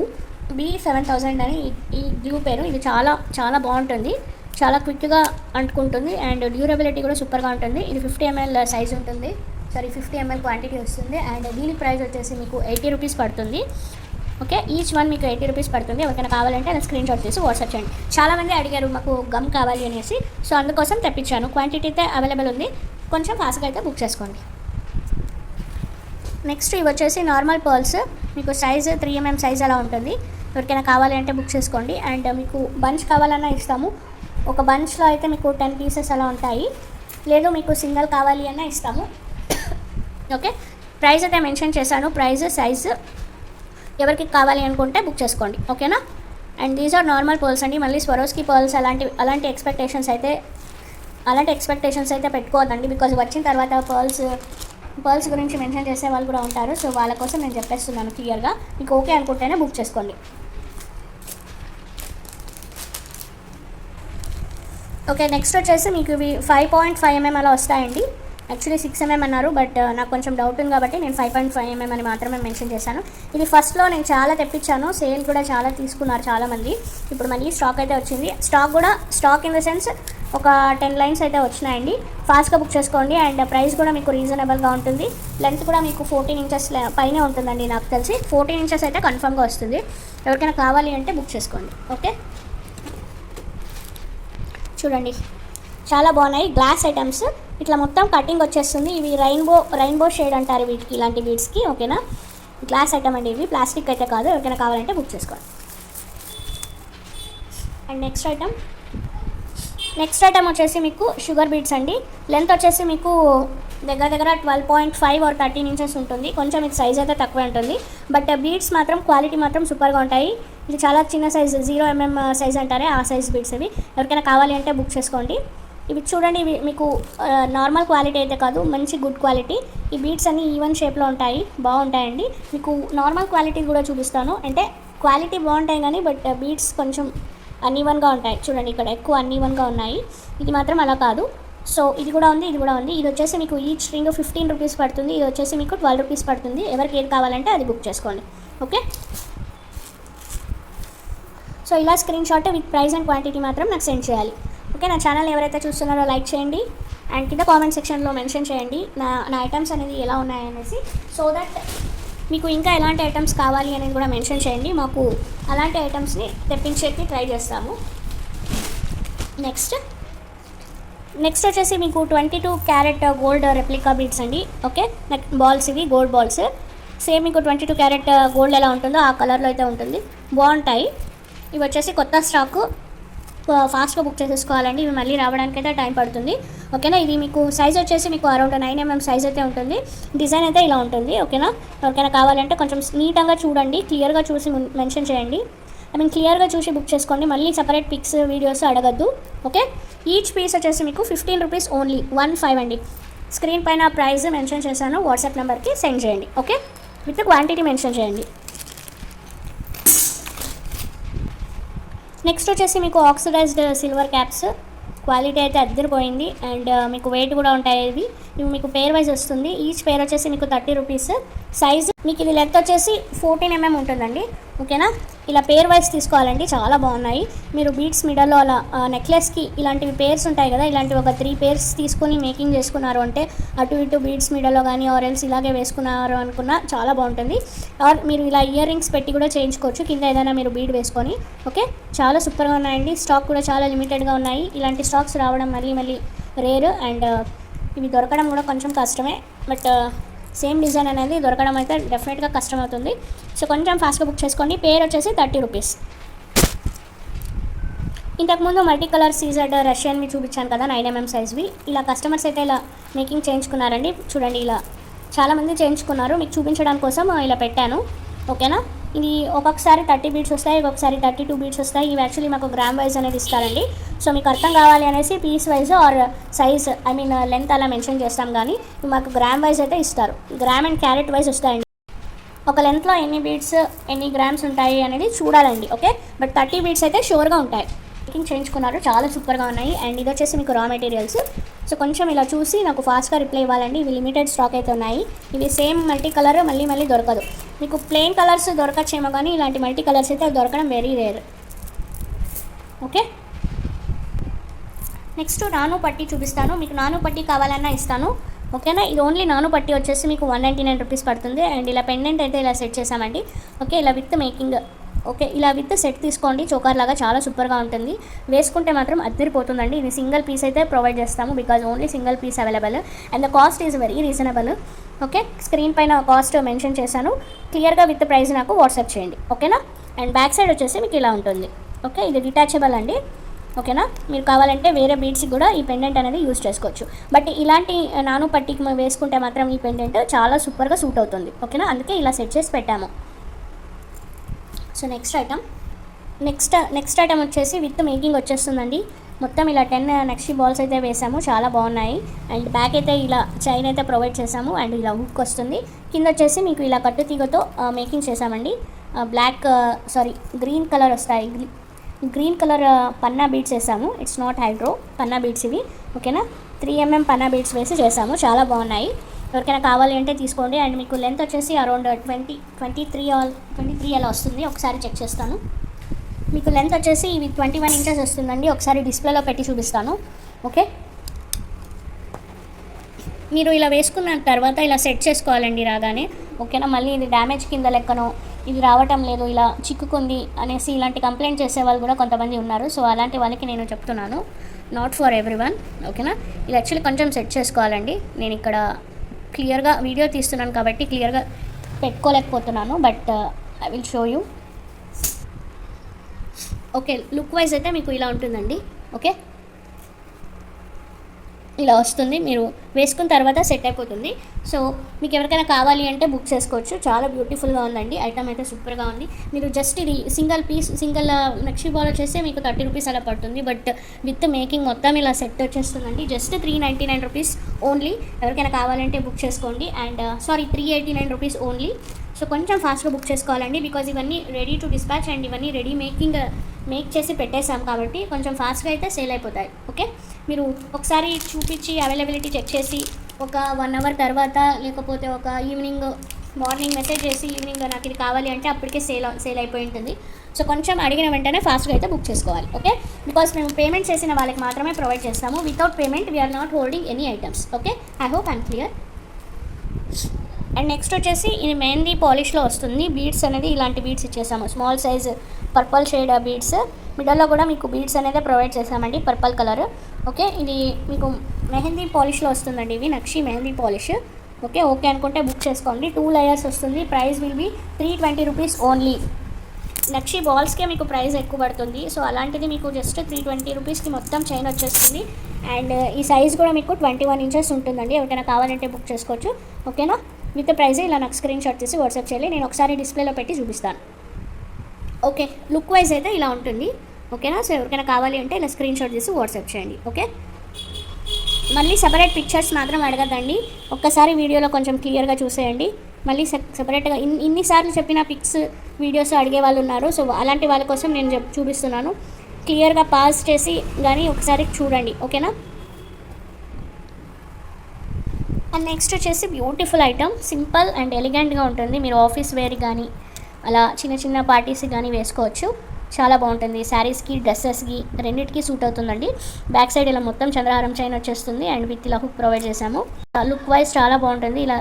B7000 అని ఈ గ్లూ పేరు. ఇది చాలా చాలా బాగుంటుంది, చాలా క్విక్గా అంటుకుంటుంది అండ్ డ్యూరబిలిటీ కూడా సూపర్గా ఉంటుంది. ఇది 50 ml సైజ్ ఉంటుంది, 50 ml క్వాంటిటీ వస్తుంది అండ్ దీని ప్రైస్ వచ్చేసి మీకు 80 రూపీస్ పడుతుంది. ఓకే, ఈచ్ వన్ మీకు 80 రూపీస్ పడుతుంది. ఎవరికైనా కావాలంటే అలా స్క్రీన్ షాట్ తీసి వాట్సాప్ చేయండి. చాలామంది అడిగారు మాకు గమ్ కావాలి అనేసి, సో అందుకోసం తెప్పించాను. క్వాంటిటీ అయితే అవైలబుల్ ఉంది, కొంచెం ఫాస్ట్గా అయితే బుక్ చేసుకోండి. నెక్స్ట్ ఇవి వచ్చేసి నార్మల్ పర్ల్స్, మీకు సైజ్ 3 mm సైజ్ అలా ఉంటుంది. ఎవరికైనా కావాలి అంటే బుక్ చేసుకోండి. అండ్ మీకు బంచ్ కావాలన్నా ఇస్తాము. ఒక బంచ్లో అయితే మీకు 10 పీసెస్ అలా ఉంటాయి, లేదు మీకు సింగిల్ కావాలి అన్నా ఇస్తాము. ఓకే, ప్రైస్ అయితే మెన్షన్ చేశాను, ప్రైస్ సైజ్ ఎవరికి కావాలి అనుకుంటే బుక్ చేసుకోండి. ఓకేనా, and these are normal pearls అండి. మళ్ళీ స్వరోస్కి పర్ల్స్ అలాంటి ఎక్స్పెక్టేషన్స్ అయితే పెట్టుకోవద్దండి. బికాజ్ వచ్చిన తర్వాత పర్ల్స్ గురించి మెన్షన్ చేసే వాళ్ళు కూడా ఉంటారు. సో వాళ్ళ కోసం నేను చెప్పేస్తున్నాను క్లియర్గా, మీకు ఓకే అనుకుంటేనే బుక్ చేసుకోండి. ఓకే, నెక్స్ట్ వచ్చేసి మీకు ఇవి 5.5 mm అలా వస్తాయండి. యాక్చువల్లీ 6 mm అన్నారు, బట్ నాకు కొంచెం డౌట్ ఉంది కాబట్టి నేను 5.5 mm అని మాత్రమే మెన్షన్ చేశాను. ఇది ఫస్ట్లో నేను చాలా తెప్పించాను, సేల్ కూడా చాలా తీసుకున్నారు చాలామంది. ఇప్పుడు మళ్ళీ స్టాక్ అయితే వచ్చింది. స్టాక్ ఇన్ ద సెన్స్ ఒక 10 లైన్స్ అయితే వచ్చినాయండి. ఫాస్ట్గా బుక్ చేసుకోండి అండ్ ప్రైస్ కూడా మీకు రీజనబుల్గా ఉంటుంది. లెంత్ కూడా మీకు 14 inches పైనే ఉంటుందండి, నాకు తెలిసి 14 inches అయితే కన్ఫర్మ్గా వస్తుంది. ఎవరికైనా కావాలి అంటే బుక్ చేసుకోండి. ఓకే, చూడండి చాలా బాగున్నాయి గ్లాస్ ఐటమ్స్. ఇట్లా మొత్తం కటింగ్ వచ్చేస్తుంది. ఇవి రెయిన్బో షేడ్ అంటారు వీటికి, ఇలాంటి బీడ్స్కి. ఓకేనా, గ్లాస్ ఐటమ్ అండి, ఇవి ప్లాస్టిక్ అయితే కాదు. ఎవరికైనా కావాలంటే బుక్ చేసుకోండి. అండ్ నెక్స్ట్ ఐటమ్ వచ్చేసి మీకు షుగర్ బీడ్స్ అండి. లెంత్ వచ్చేసి మీకు దగ్గర 12.5 or 13 inches ఉంటుంది. కొంచెం ఇది సైజ్ అయితే తక్కువ ఉంటుంది, బట్ బీడ్స్ మాత్రం క్వాలిటీ మాత్రం సూపర్గా ఉంటాయి. ఇది చాలా చిన్న సైజ్, 0 mm సైజ్ అంటారే ఆ సైజ్ బీడ్స్ ఇవి. ఎవరికైనా కావాలి అంటే బుక్ చేసుకోండి. ఇవి చూడండి, ఇవి మీకు నార్మల్ క్వాలిటీ అయితే కాదు, మంచి గుడ్ క్వాలిటీ. ఈ బీడ్స్ అన్నీ ఈవెన్ షేప్లో ఉంటాయి, బాగుంటాయండి. మీకు నార్మల్ క్వాలిటీ కూడా చూపిస్తాను. అంటే క్వాలిటీ బాగుంటాయి కానీ బట్ బీడ్స్ కొంచెం అన్ఈవన్గా ఉంటాయి. చూడండి, ఇక్కడ ఎక్కువ అన్ఈవన్గా ఉన్నాయి. ఇది మాత్రం అలా కాదు. సో ఇది కూడా ఉంది. ఇది వచ్చేసి మీకు ఈచ్ రింగ్ 15 రూపీస్ పడుతుంది. ఇది వచ్చేసి మీకు 12 రూపీస్ పడుతుంది. ఎవరికి ఏది కావాలంటే అది బుక్ చేసుకోండి. ఓకే, సో ఇలా screen shot with price and quantity మాత్రం నాకు సెండ్ చేయాలి. ఓకే, నా ఛానల్ ఎవరైతే చూస్తున్నారో లైక్ చేయండి అండ్ కింద కామెంట్ సెక్షన్లో మెన్షన్ చేయండి నా ఐటమ్స్ అనేది ఎలా ఉన్నాయనేసి, సో దట్ మీకు ఇంకా ఎలాంటి ఐటమ్స్ కావాలి అనేది కూడా మెన్షన్ చేయండి. మాకు అలాంటి ఐటమ్స్ని తెప్పించేకి ట్రై చేస్తాము. నెక్స్ట్ వచ్చేసి మీకు 22 క్యారెట్ గోల్డ్ రెప్లికా బీడ్స్ అండి. ఓకే, బాల్స్ ఇవి గోల్డ్ బాల్స్. సేమ్ మీకు 22 క్యారెట్ గోల్డ్ ఎలా ఉంటుందో ఆ కలర్లో అయితే ఉంటుంది, బాగుంటాయి. ఇవి వచ్చేసి కొత్త స్టాకు, ఫాస్ట్గా బుక్ చేసేసుకోవాలండి. ఇవి మళ్ళీ రావడానికి అయితే టైం పడుతుంది. ఓకేనా, ఇది మీకు సైజ్ వచ్చేసి మీకు అరౌండ్ 9mm సైజ్ అయితే ఉంటుంది. డిజైన్ అయితే ఇలా ఉంటుంది. ఓకేనా, ఎవరికైనా కావాలంటే కొంచెం నీట్గా చూడండి, క్లియర్గా చూసి మెన్షన్ చేయండి. క్లియర్గా చూసి బుక్ చేసుకోండి. మళ్ళీ సపరేట్ పిక్స్ వీడియోస్ అడగద్దు. ఓకే, ఈచ్ పీస్ వచ్చేసి మీకు 15 రూపీస్ ఓన్లీ, 15 అండి. స్క్రీన్ పైన ప్రైస్ మెన్షన్ చేశాను, వాట్సాప్ నెంబర్కి సెండ్ చేయండి. ఓకే, విత్ క్వాంటిటీ మెన్షన్ చేయండి. నెక్స్ట్ వచ్చేసి మీకు ఆక్సిడైజ్డ్ సిల్వర్ క్యాప్స్, క్వాలిటీ అయితే అద్దరిపోయింది. అండ్ మీకు వెయిట్ కూడా ఉంటాయి. ఇవి మీకు పేర్ వైజ్ వస్తుంది. ఈచ్ పేర్ వచ్చేసి మీకు 30 రూపీస్. సైజ్ మీకు ఇది లెంత్ వచ్చేసి 14mm ఉంటుందండి. ఓకేనా, ఇలా పేర్ వైజ్ తీసుకోవాలండి, చాలా బాగున్నాయి. మీరు బీడ్స్ మిడల్లో అలా నెక్లెస్కి ఇలాంటివి పేర్స్ ఉంటాయి కదా, ఇలాంటివి ఒక 3 పేర్స్ తీసుకొని మేకింగ్ చేసుకున్నారు అంటే అటు ఇటు బీడ్స్ మిడల్లో కానీ ఆరెల్స్ ఇలాగే వేసుకున్నారు అనుకున్నా చాలా బాగుంటుంది. ఆర్ మీరు ఇలా ఇయర్ రింగ్స్ పెట్టి కూడా చేయించుకోవచ్చు, కింద ఏదైనా మీరు బీడ్ వేసుకొని. ఓకే, చాలా సూపర్గా ఉన్నాయండి. స్టాక్ కూడా చాలా లిమిటెడ్గా ఉన్నాయి. ఇలాంటి స్టాక్స్ రావడం మళ్ళీ రేర్. అండ్ ఇవి దొరకడం కూడా కొంచెం కష్టమే, బట్ సేమ్ డిజైన్ అనేది దొరకడం అయితే డెఫినెట్గా కష్టం అవుతుంది. సో కొంచెం ఫాస్ట్గా బుక్ చేసుకోండి. పేర్ వచ్చేసి 30 రూపీస్. ఇంతకుముందు మల్టీ కలర్ సీజర్డ్ రష్యన్వి చూపించాను కదా, 9mm సైజ్వి. ఇలా కస్టమర్స్ అయితే ఇలా మేకింగ్ చేయించుకున్నారండి. చూడండి, ఇలా చాలామంది చేయించుకున్నారు. మీకు చూపించడం కోసం ఇలా పెట్టాను. ఓకేనా, ఇది ఒక్కొక్కసారి 30 బీడ్స్ వస్తాయి, ఒక్కొక్కసారి 32 బీడ్స్ వస్తాయి. ఇవి యాక్చువల్లీ మాకు గ్రామ్ వైజ్ అనేది ఇస్తారండి. సో మీకు అర్థం కావాలి అనేసి piece wise or size length అలా మెన్షన్ చేస్తాం, కానీ మాకు గ్రామ్ వైజ్ అయితే ఇస్తారు. గ్రామ్ అండ్ క్యారెట్ వైజ్ వస్తాయండి. ఒక లెంత్లో ఎన్ని బీడ్స్ ఎన్ని గ్రామ్స్ ఉంటాయి అనేది చూడాలండి. ఓకే, బట్ 30 బీడ్స్ అయితే షూర్గా ఉంటాయి. మేకింగ్ చేయించుకున్నారు, చాలా సూపర్గా ఉన్నాయి. అండ్ ఇది వచ్చేసి మీకు రా మెటీరియల్స్. సో కొంచెం ఇలా చూసి నాకు ఫాస్ట్గా రిప్లై ఇవ్వాలండి. ఇవి లిమిటెడ్ స్టాక్ అయితే ఉన్నాయి. ఇవి సేమ్ మల్టీ కలర్ మళ్ళీ దొరకదు. మీకు ప్లెయిన్ కలర్స్ దొరకచ్చేమో, కానీ ఇలాంటి మల్టీ కలర్స్ అయితే దొరకడం వెరీ రేర్. ఓకే, నెక్స్ట్ నాను పట్టి చూపిస్తాను. మీకు నాను పట్టి కావాలన్నా ఇస్తాను. ఓకేనా, ఇది ఓన్లీ నాను పట్టి వచ్చేసి మీకు 199 రూపీస్ పడుతుంది. అండ్ ఇలా పెండెంట్ అయితే ఇలా సెట్ చేసామండి. ఓకే, ఇలా విత్ మేకింగ్. ఓకే, ఇలా విత్ సెట్ తీసుకోండి, చోకర్ లాగా చాలా సూపర్గా ఉంటుంది. వేసుకుంటే మాత్రం అద్దరిపోతుందండి. ఇది సింగిల్ పీస్ అయితే ప్రొవైడ్ చేస్తాము, because only single piece available. And the cost is very reasonable. Okay, screen పైన కాస్ట్ మెన్షన్ చేశాను, క్లియర్గా విత్ ప్రైస్ నాకు వాట్సాప్ చేయండి. ఓకేనా, అండ్ బ్యాక్ సైడ్ వచ్చేసి మీకు ఇలా ఉంటుంది. ఓకే, ఇది డిటాచబుల్ అండి. ఓకేనా, మీరు కావాలంటే వేరే బీడ్స్కి కూడా ఈ పెండెంట్ అనేది యూజ్ చేసుకోవచ్చు. బట్ ఇలాంటి నాను పట్టికి వేసుకుంటే మాత్రం ఈ పెండెంట్ చాలా సూపర్గా సూట్ అవుతుంది. ఓకేనా, అందుకే ఇలా సెట్ చేసి పెట్టాము. సో నెక్స్ట్ ఐటమ్ వచ్చేసి విత్ మేకింగ్ వచ్చేస్తుందండి. మొత్తం ఇలా 10 నక్షి బాల్స్ అయితే వేసాము, చాలా బాగున్నాయి. అండ్ బ్యాక్ అయితే ఇలా చైన్ అయితే ప్రొవైడ్ చేసాము. అండ్ ఇలా హుక్ వస్తుంది. కింద వచ్చేసి మీకు ఇలా కట్టు తీగతో మేకింగ్ చేసామండి. గ్రీన్ కలర్ వస్తాయి. గ్రీన్ కలర్ పన్నా బీడ్స్ వేసాము. It's not hydro Panna beads ఇవి. ఓకేనా, 3mm పన్నా బీడ్స్ వేసి చేసాము, చాలా బాగున్నాయి. ఎవరికైనా కావాలి అంటే తీసుకోండి. అండ్ మీకు లెంత్ వచ్చేసి అరౌండ్ 23 అలా వస్తుంది. ఒకసారి చెక్ చేస్తాను. మీకు లెంత్ వచ్చేసి ఇవి 21 ఇంచెస్ వస్తుందండి. ఒకసారి డిస్ప్లేలో పెట్టి చూపిస్తాను. ఓకే, మీరు ఇలా వేసుకున్న తర్వాత ఇలా సెట్ చేసుకోవాలండి రాగానే. ఓకేనా, మళ్ళీ ఇది డ్యామేజ్ కింద లెక్కనో ఇది రావటం లేదు, ఇలా చిక్కుకుంది అనేసి ఇలాంటి కంప్లైంట్ చేసే వాళ్ళు కూడా కొంతమంది ఉన్నారు. సో అలాంటి వాళ్ళకి నేను చెప్తున్నాను, నాట్ ఫర్ ఎవ్రీవన్. ఓకేనా, ఇది యాక్చువల్లీ కొంచెం సెట్ చేసుకోవాలండి. నేను ఇక్కడ క్లియర్గా వీడియో తీస్తున్నాను కాబట్టి క్లియర్గా పెట్టుకోలేకపోతున్నాను, but I will show you. Okay, look wise అయితే మీకు ఇలా ఉంటుందండి. ఓకే, ఇలా వస్తుంది. మీరు వేసుకున్న తర్వాత సెట్ అయిపోతుంది. సో మీకు ఎవరికైనా కావాలి అంటే బుక్ చేసుకోవచ్చు. చాలా బ్యూటిఫుల్గా ఉందండి. ఐటమ్ అయితే సూపర్గా ఉంది. మీరు జస్ట్ ఇది సింగిల్ నక్షి బాల్ వచ్చేస్తే మీకు 30 రూపీస్ అలా పడుతుంది. బట్ విత్ మేకింగ్ మొత్తం ఇలా సెట్ వచ్చేస్తుందండి. Just 399 rupees only. ఎవరికైనా కావాలంటే బుక్ చేసుకోండి. And 389 rupees only. సో కొంచెం ఫాస్ట్గా బుక్ చేసుకోవాలండి, బికాజ్ ఇవన్నీ రెడీ టు డిస్పాచ్ అండ్ ఇవన్నీ రెడీ మేక్ చేసి పెట్టేసాం కాబట్టి కొంచెం ఫాస్ట్గా అయితే సేల్ అయిపోతాయి. ఓకే, మీరు ఒకసారి చూపించి అవైలబిలిటీ చెక్ చేసి ఒక 1 అవర్ తర్వాత లేకపోతే ఒక ఈవినింగ్ మార్నింగ్ మెసేజ్ చేసి ఈవినింగ్ నాకు ఇది కావాలి అంటే అప్పటికే సేల్ అయిపోయి ఉంటుంది. సో కొంచెం అడిగిన వెంటనే ఫాస్ట్గా అయితే బుక్ చేసుకోవాలి. ఓకే, బికాస్ మేము పేమెంట్ చేసిన వాళ్ళకి మాత్రమే ప్రొవైడ్ చేస్తాము. Without payment we are not holding any items. Okay, I hope I'm clear. And next వచ్చేసి ఇది మెహందీ పాలిష్లో వస్తుంది. బీడ్స్ అనేది ఇలాంటి బీడ్స్ ఇచ్చేసాము, small size purple shade beads. మిడల్లో కూడా మీకు బీడ్స్ అనేది ప్రొవైడ్ చేసామండి, పర్పల్ కలర్. ఓకే, ఇది మీకు మెహందీ పాలిష్లో వస్తుందండి. ఇవి నక్షి మెహందీ పాలిష్. ఓకే అనుకుంటే బుక్ చేసుకోండి. 2 layers వస్తుంది. Price will be 320 rupees only. Nakshi బాల్స్కే మీకు ప్రైస్ ఎక్కువ పడుతుంది. సో అలాంటిది మీకు జస్ట్ 320 రూపీస్కి మొత్తం చైన్ వచ్చేస్తుంది. అండ్ ఈ సైజ్ కూడా మీకు 21 inches ఉంటుందండి. ఎవరికైనా కావాలంటే బుక్ చేసుకోవచ్చు. ఓకేనా, విత్ ప్రైస్ ఇలా నాకు స్క్రీన్ షాట్ చేసి వాట్సాప్ చేయాలి. నేను ఒకసారి డిస్ప్లేలో పెట్టి చూపిస్తాను. ఓకే, లుక్ వైజ్ అయితే ఇలా ఉంటుంది. ఓకేనా, సో ఎవరికైనా కావాలి అంటే ఇలా స్క్రీన్ షాట్ చేసి వాట్సాప్ చేయండి. ఓకే, మళ్ళీ సెపరేట్ పిక్చర్స్ మాత్రం అడగద్దండి. ఒక్కసారి వీడియోలో కొంచెం క్లియర్గా చూసేయండి. మళ్ళీ సెపరేట్గా ఇన్నిసార్లు చెప్పిన పిక్స్ వీడియోస్ అడిగే వాళ్ళు ఉన్నారు. సో అలాంటి వాళ్ళ కోసం నేను చూపిస్తున్నాను. క్లియర్గా పాజ్ చేసి కానీ ఒకసారి చూడండి. ఓకేనా. అండ్ నెక్స్ట్ వచ్చేసి బ్యూటిఫుల్ ఐటమ్, సింపుల్ అండ్ ఎలిగెంట్గా ఉంటుంది. మీరు ఆఫీస్ వేర్ కానీ అలా చిన్న చిన్న పార్టీస్కి కానీ వేసుకోవచ్చు. చాలా బాగుంటుంది. శారీస్కి డ్రెస్సెస్కి రెండింటికి సూట్ అవుతుందండి. బ్యాక్ సైడ్ ఇలా మొత్తం చంద్రహారం చైన్ వచ్చేస్తుంది అండ్ విత్ ఇలా హుక్ ప్రొవైడ్ చేసాము. లుక్ వైజ్ చాలా బాగుంటుంది. ఇలా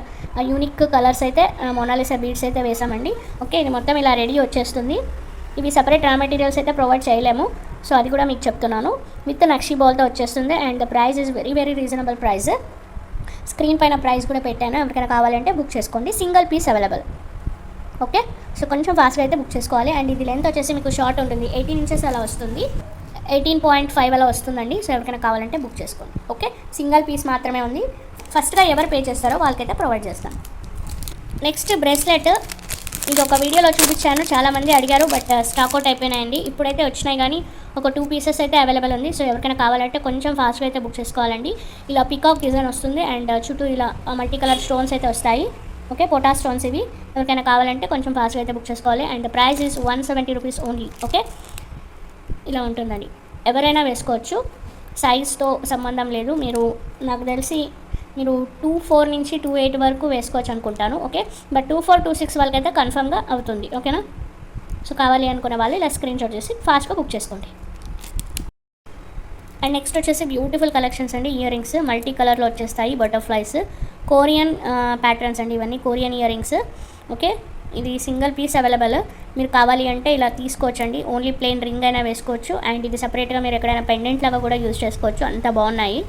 యూనిక్ కలర్స్ అయితే మొనాలిసా బీడ్స్ అయితే వేసామండి. ఓకే, ఇది మొత్తం ఇలా రెడీ వచ్చేస్తుంది. ఇవి సపరేట్ రా మెటీరియల్స్ అయితే ప్రొవైడ్ చేయలేము. సో అది కూడా మీకు చెప్తున్నాను. విత్ నక్షి బాల్తో వచ్చేస్తుంది and the price is very very reasonable price. Screen పైన ప్రైస్ కూడా పెట్టాను, ఎవరికైనా కావాలంటే బుక్ చేసుకోండి. Single piece available. Okay, so కొంచెం ఫాస్ట్గా అయితే బుక్ చేసుకోవాలి. అండ్ ఇది లెంత్ వచ్చేసి మీకు షార్ట్ ఉంటుంది, 18 inches అలా వస్తుంది, 18.5 అలా వస్తుందండి. సో ఎవరికైనా కావాలంటే బుక్ చేసుకోండి. ఓకే, సింగిల్ పీస్ మాత్రమే ఉంది. ఫస్ట్గా ఎవరు పే చేస్తారో వాళ్ళకైతే ప్రొవైడ్ చేస్తాం. నెక్స్ట్ బ్రేస్లెట్, ఇది ఒక వీడియోలో చూపించాను, చాలామంది అడిగారు, బట్ స్టాక్ అవుట్ అయిపోయినాయండి. ఇప్పుడైతే వచ్చినాయి కానీ ఒక 2 pieces అయితే అవైలబుల్ ఉంది. సో ఎవరికైనా కావాలంటే కొంచెం ఫాస్ట్గా అయితే బుక్ చేసుకోవాలండి. ఇలా పికాక్ డిజైన్ వస్తుంది అండ్ చుట్టూ ఇలా మల్టీ కలర్ స్టోన్స్ అయితే వస్తాయి. ఓకే, పోటా స్టోన్స్ ఇవి. ఎవరికైనా కావాలంటే కొంచెం ఫాస్ట్గా అయితే బుక్ చేసుకోవాలి. And price is 170 rupees only. Okay, ఇలా ఉంటుందండి. ఎవరైనా వేసుకోవచ్చు, సైజ్తో సంబంధం లేదు. మీరు నాకు తెలిసి మీరు 24 నుంచి 28 వరకు వేసుకోవచ్చు అనుకుంటాను. ఓకే, బట్ 24, 26 వాళ్ళకైతే కన్ఫర్మ్గా అవుతుంది. ఓకేనా, సో కావాలి అనుకునే వాళ్ళు ఇలా స్క్రీన్ షాట్ చేసి ఫాస్ట్గా బుక్ చేసుకోండి. అండ్ నెక్స్ట్ వచ్చేసి బ్యూటిఫుల్ కలెక్షన్స్ అండి. ఇయర్ రింగ్స్ మల్టీ కలర్లో వచ్చేస్తాయి, బటర్ఫ్లైస్, కొరియన్ ప్యాటర్న్స్ అండి. ఇవన్నీ కొరియన్ ఇయర్ రింగ్స్. ఓకే, ఇది సింగిల్ పీస్ అవైలబుల్. మీరు కావాలి అంటే ఇలా తీసుకోవచ్చు అండి. ఓన్లీ ప్లెయిన్ రింగ్ అయినా వేసుకోవచ్చు అండ్ ఇది సపరేట్గా మీరు ఎక్కడైనా పెండెంట్ లాగా కూడా యూజ్ చేసుకోవచ్చు. అంత బాగున్నాయి.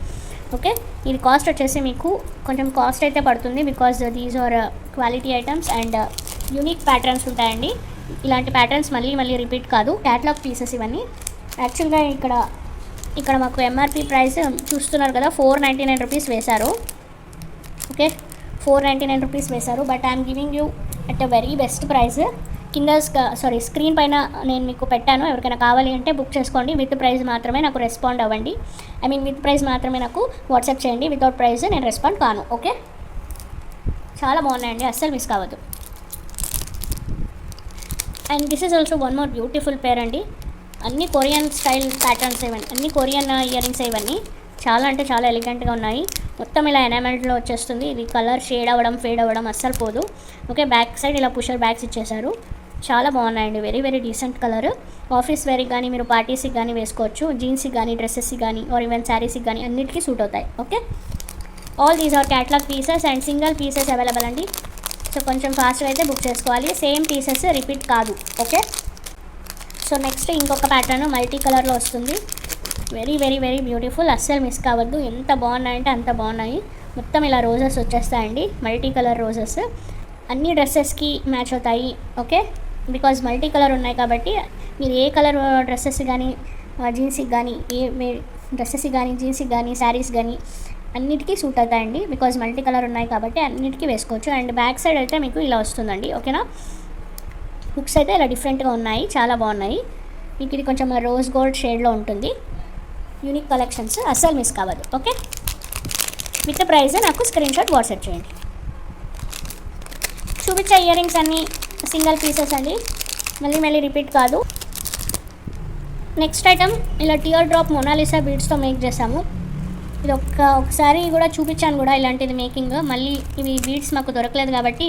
ఓకే, ఇది కాస్ట్ వచ్చేసి మీకు కొంచెం కాస్ట్ అయితే పడుతుంది because these are quality items and unique patterns ఉంటాయండి. ఇలాంటి ప్యాటర్న్స్ మళ్ళీ రిపీట్ కాదు. క్యాటలాగ్ పీసెస్ ఇవన్నీ. యాక్చువల్గా ఇక్కడ మాకు ఎంఆర్పి ప్రైస్ చూస్తున్నారు కదా, 499 రూపీస్ వేశారు. ఓకే, 499 రూపీస్ వేశారు. But I'm giving you at a very best price. కింద స్క్రీన్ పైన నేను మీకు పెట్టాను. ఎవరికైనా కావాలి అంటే బుక్ చేసుకోండి. విత్ ప్రైస్ మాత్రమే నాకు రెస్పాండ్ అవ్వండి. విత్ ప్రైస్ మాత్రమే నాకు వాట్సాప్ చేయండి. వితౌట్ ప్రైస్ నేను రెస్పాండ్ కాను. ఓకే, చాలా బాగున్నాయండి, అస్సలు మిస్ కావద్దు. And this is also one more beautiful పేర్ అండి. అన్ని కొరియన్ స్టైల్ ప్యాటర్న్స్ ఇవన్నీ, అన్ని కొరియన్ ఇయర్ రింగ్స్ ఇవన్నీ. చాలా అంటే చాలా ఎలిగెంట్గా ఉన్నాయి. మొత్తం ఇలా ఎనామెల్ట్లో వచ్చేస్తుంది. ఇది కలర్ షేడ్ అవ్వడం ఫేడ్ అవ్వడం అస్సలు పోదు. ఓకే, బ్యాక్ సైడ్ ఇలా పుషర్ బ్యాగ్స్ ఇచ్చేసారు. చాలా బాగున్నాయండి, very very decent colour. Office వేర్కి కానీ మీరు పార్టీస్కి కానీ వేసుకోవచ్చు. జీన్స్కి కానీ డ్రెస్సెస్కి కానీ ఆర్ ఈవెన్ శారీస్కి కానీ అన్నిటికీ సూట్ అవుతాయి. Okay, all these are catalog pieces and single pieces available అండి. సో కొంచెం ఫాస్ట్గా అయితే బుక్ చేసుకోవాలి. సేమ్ పీసెస్ రిపీట్ కాదు. ఓకే, సో నెక్స్ట్ ఇంకొక ప్యాటర్న్ మల్టీ కలర్లో వస్తుంది. వెరీ వెరీ వెరీ బ్యూటిఫుల్, అస్సలు మిస్ కావద్దు. ఎంత బాగున్నాయంటే అంత బాగున్నాయి. మొత్తం ఇలా రోజెస్ వచ్చేస్తాయండి, మల్టీ కలర్ రోజెస్. అన్ని డ్రెస్సెస్కి మ్యాచ్ అవుతాయి. ఓకే, బికాజ్ మల్టీ కలర్ ఉన్నాయి కాబట్టి మీరు ఏ కలర్ డ్రెస్సెస్ కానీ జీన్స్కి కానీ డ్రెస్సెస్కి కానీ జీన్స్కి కానీ శారీస్ కానీ అన్నిటికీ సూట్ అవుతాయండి. బికాజ్ మల్టీ కలర్ ఉన్నాయి కాబట్టి అన్నిటికీ వేసుకోవచ్చు. అండ్ బ్యాక్ సైడ్ అయితే మీకు ఇలా వస్తుందండి. ఓకేనా, హుక్స్ అయితే ఇలా డిఫరెంట్గా ఉన్నాయి, చాలా బాగున్నాయి. మీకు ఇది కొంచెం రోజ్ గోల్డ్ షేడ్లో ఉంటుంది. యూనిక్ కలెక్షన్స్, అస్సలు మిస్ కావద్దు. ఓకే, విత్ ప్రైస్ నాకు స్క్రీన్ షాట్ వాట్సాప్ చేయండి. చూపించే ఇయర్ రింగ్స్ అన్నీ సింగిల్ పీసెస్ అండి, మళ్ళీ రిపీట్ కాదు. నెక్స్ట్ ఐటమ్ ఇలా టియర్ డ్రాప్ మొనాలిసా బీడ్స్తో మేక్ చేసాము. ఇది ఒకసారి కూడా చూపించాను కూడా ఇలాంటిది మేకింగ్. మళ్ళీ ఇవి బీడ్స్ మాకు దొరకలేదు కాబట్టి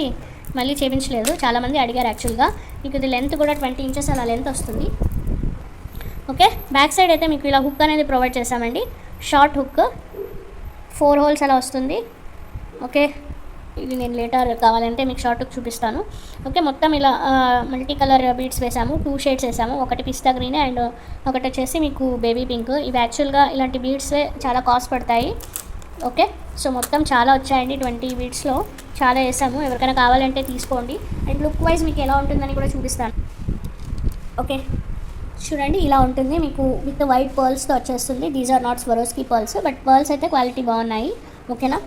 మళ్ళీ చేయించలేదు, చాలామంది అడిగారు యాక్చువల్గా. మీకు ఇది లెంత్ కూడా 20 ఇంచెస్ అలా లెంత్ వస్తుంది. ఓకే, బ్యాక్ సైడ్ అయితే మీకు ఇలా హుక్ అనేది ప్రొవైడ్ చేసామండి, షార్ట్ హుక్ 4 హోల్స్ అలా వస్తుంది. ఓకే, ఇది నేను లేటర్ కావాలంటే మీకు షార్ట్ హుక్ చూపిస్తాను. ఓకే, మొత్తం ఇలా మల్టీ కలర్ బీడ్స్ వేసాము, 2 షేడ్స్ వేసాము, ఒకటి పిస్తా గ్రీన్ అండ్ ఒకటి వచ్చేసి మీకు బేబీ పింక్. ఇవి యాక్చువల్గా ఇలాంటి బీడ్స్ చాలా కాస్ట్ పడతాయి. ఓకే, సో మొత్తం చాలా వచ్చాయండి, 20 బీడ్స్లో చాలా వేసాము. ఎవరికైనా కావాలంటే తీసుకోండి. అండ్ లుక్ వైజ్ మీకు ఎలా ఉంటుందని కూడా చూపిస్తాను. ఓకే, చూడండి ఇలా ఉంటుంది మీకు విత్ వైట్ పర్ల్స్తో వచ్చేస్తుంది. These are not Swarovski pearls, but pearls అయితే క్వాలిటీ బాగున్నాయి. ఓకేనా,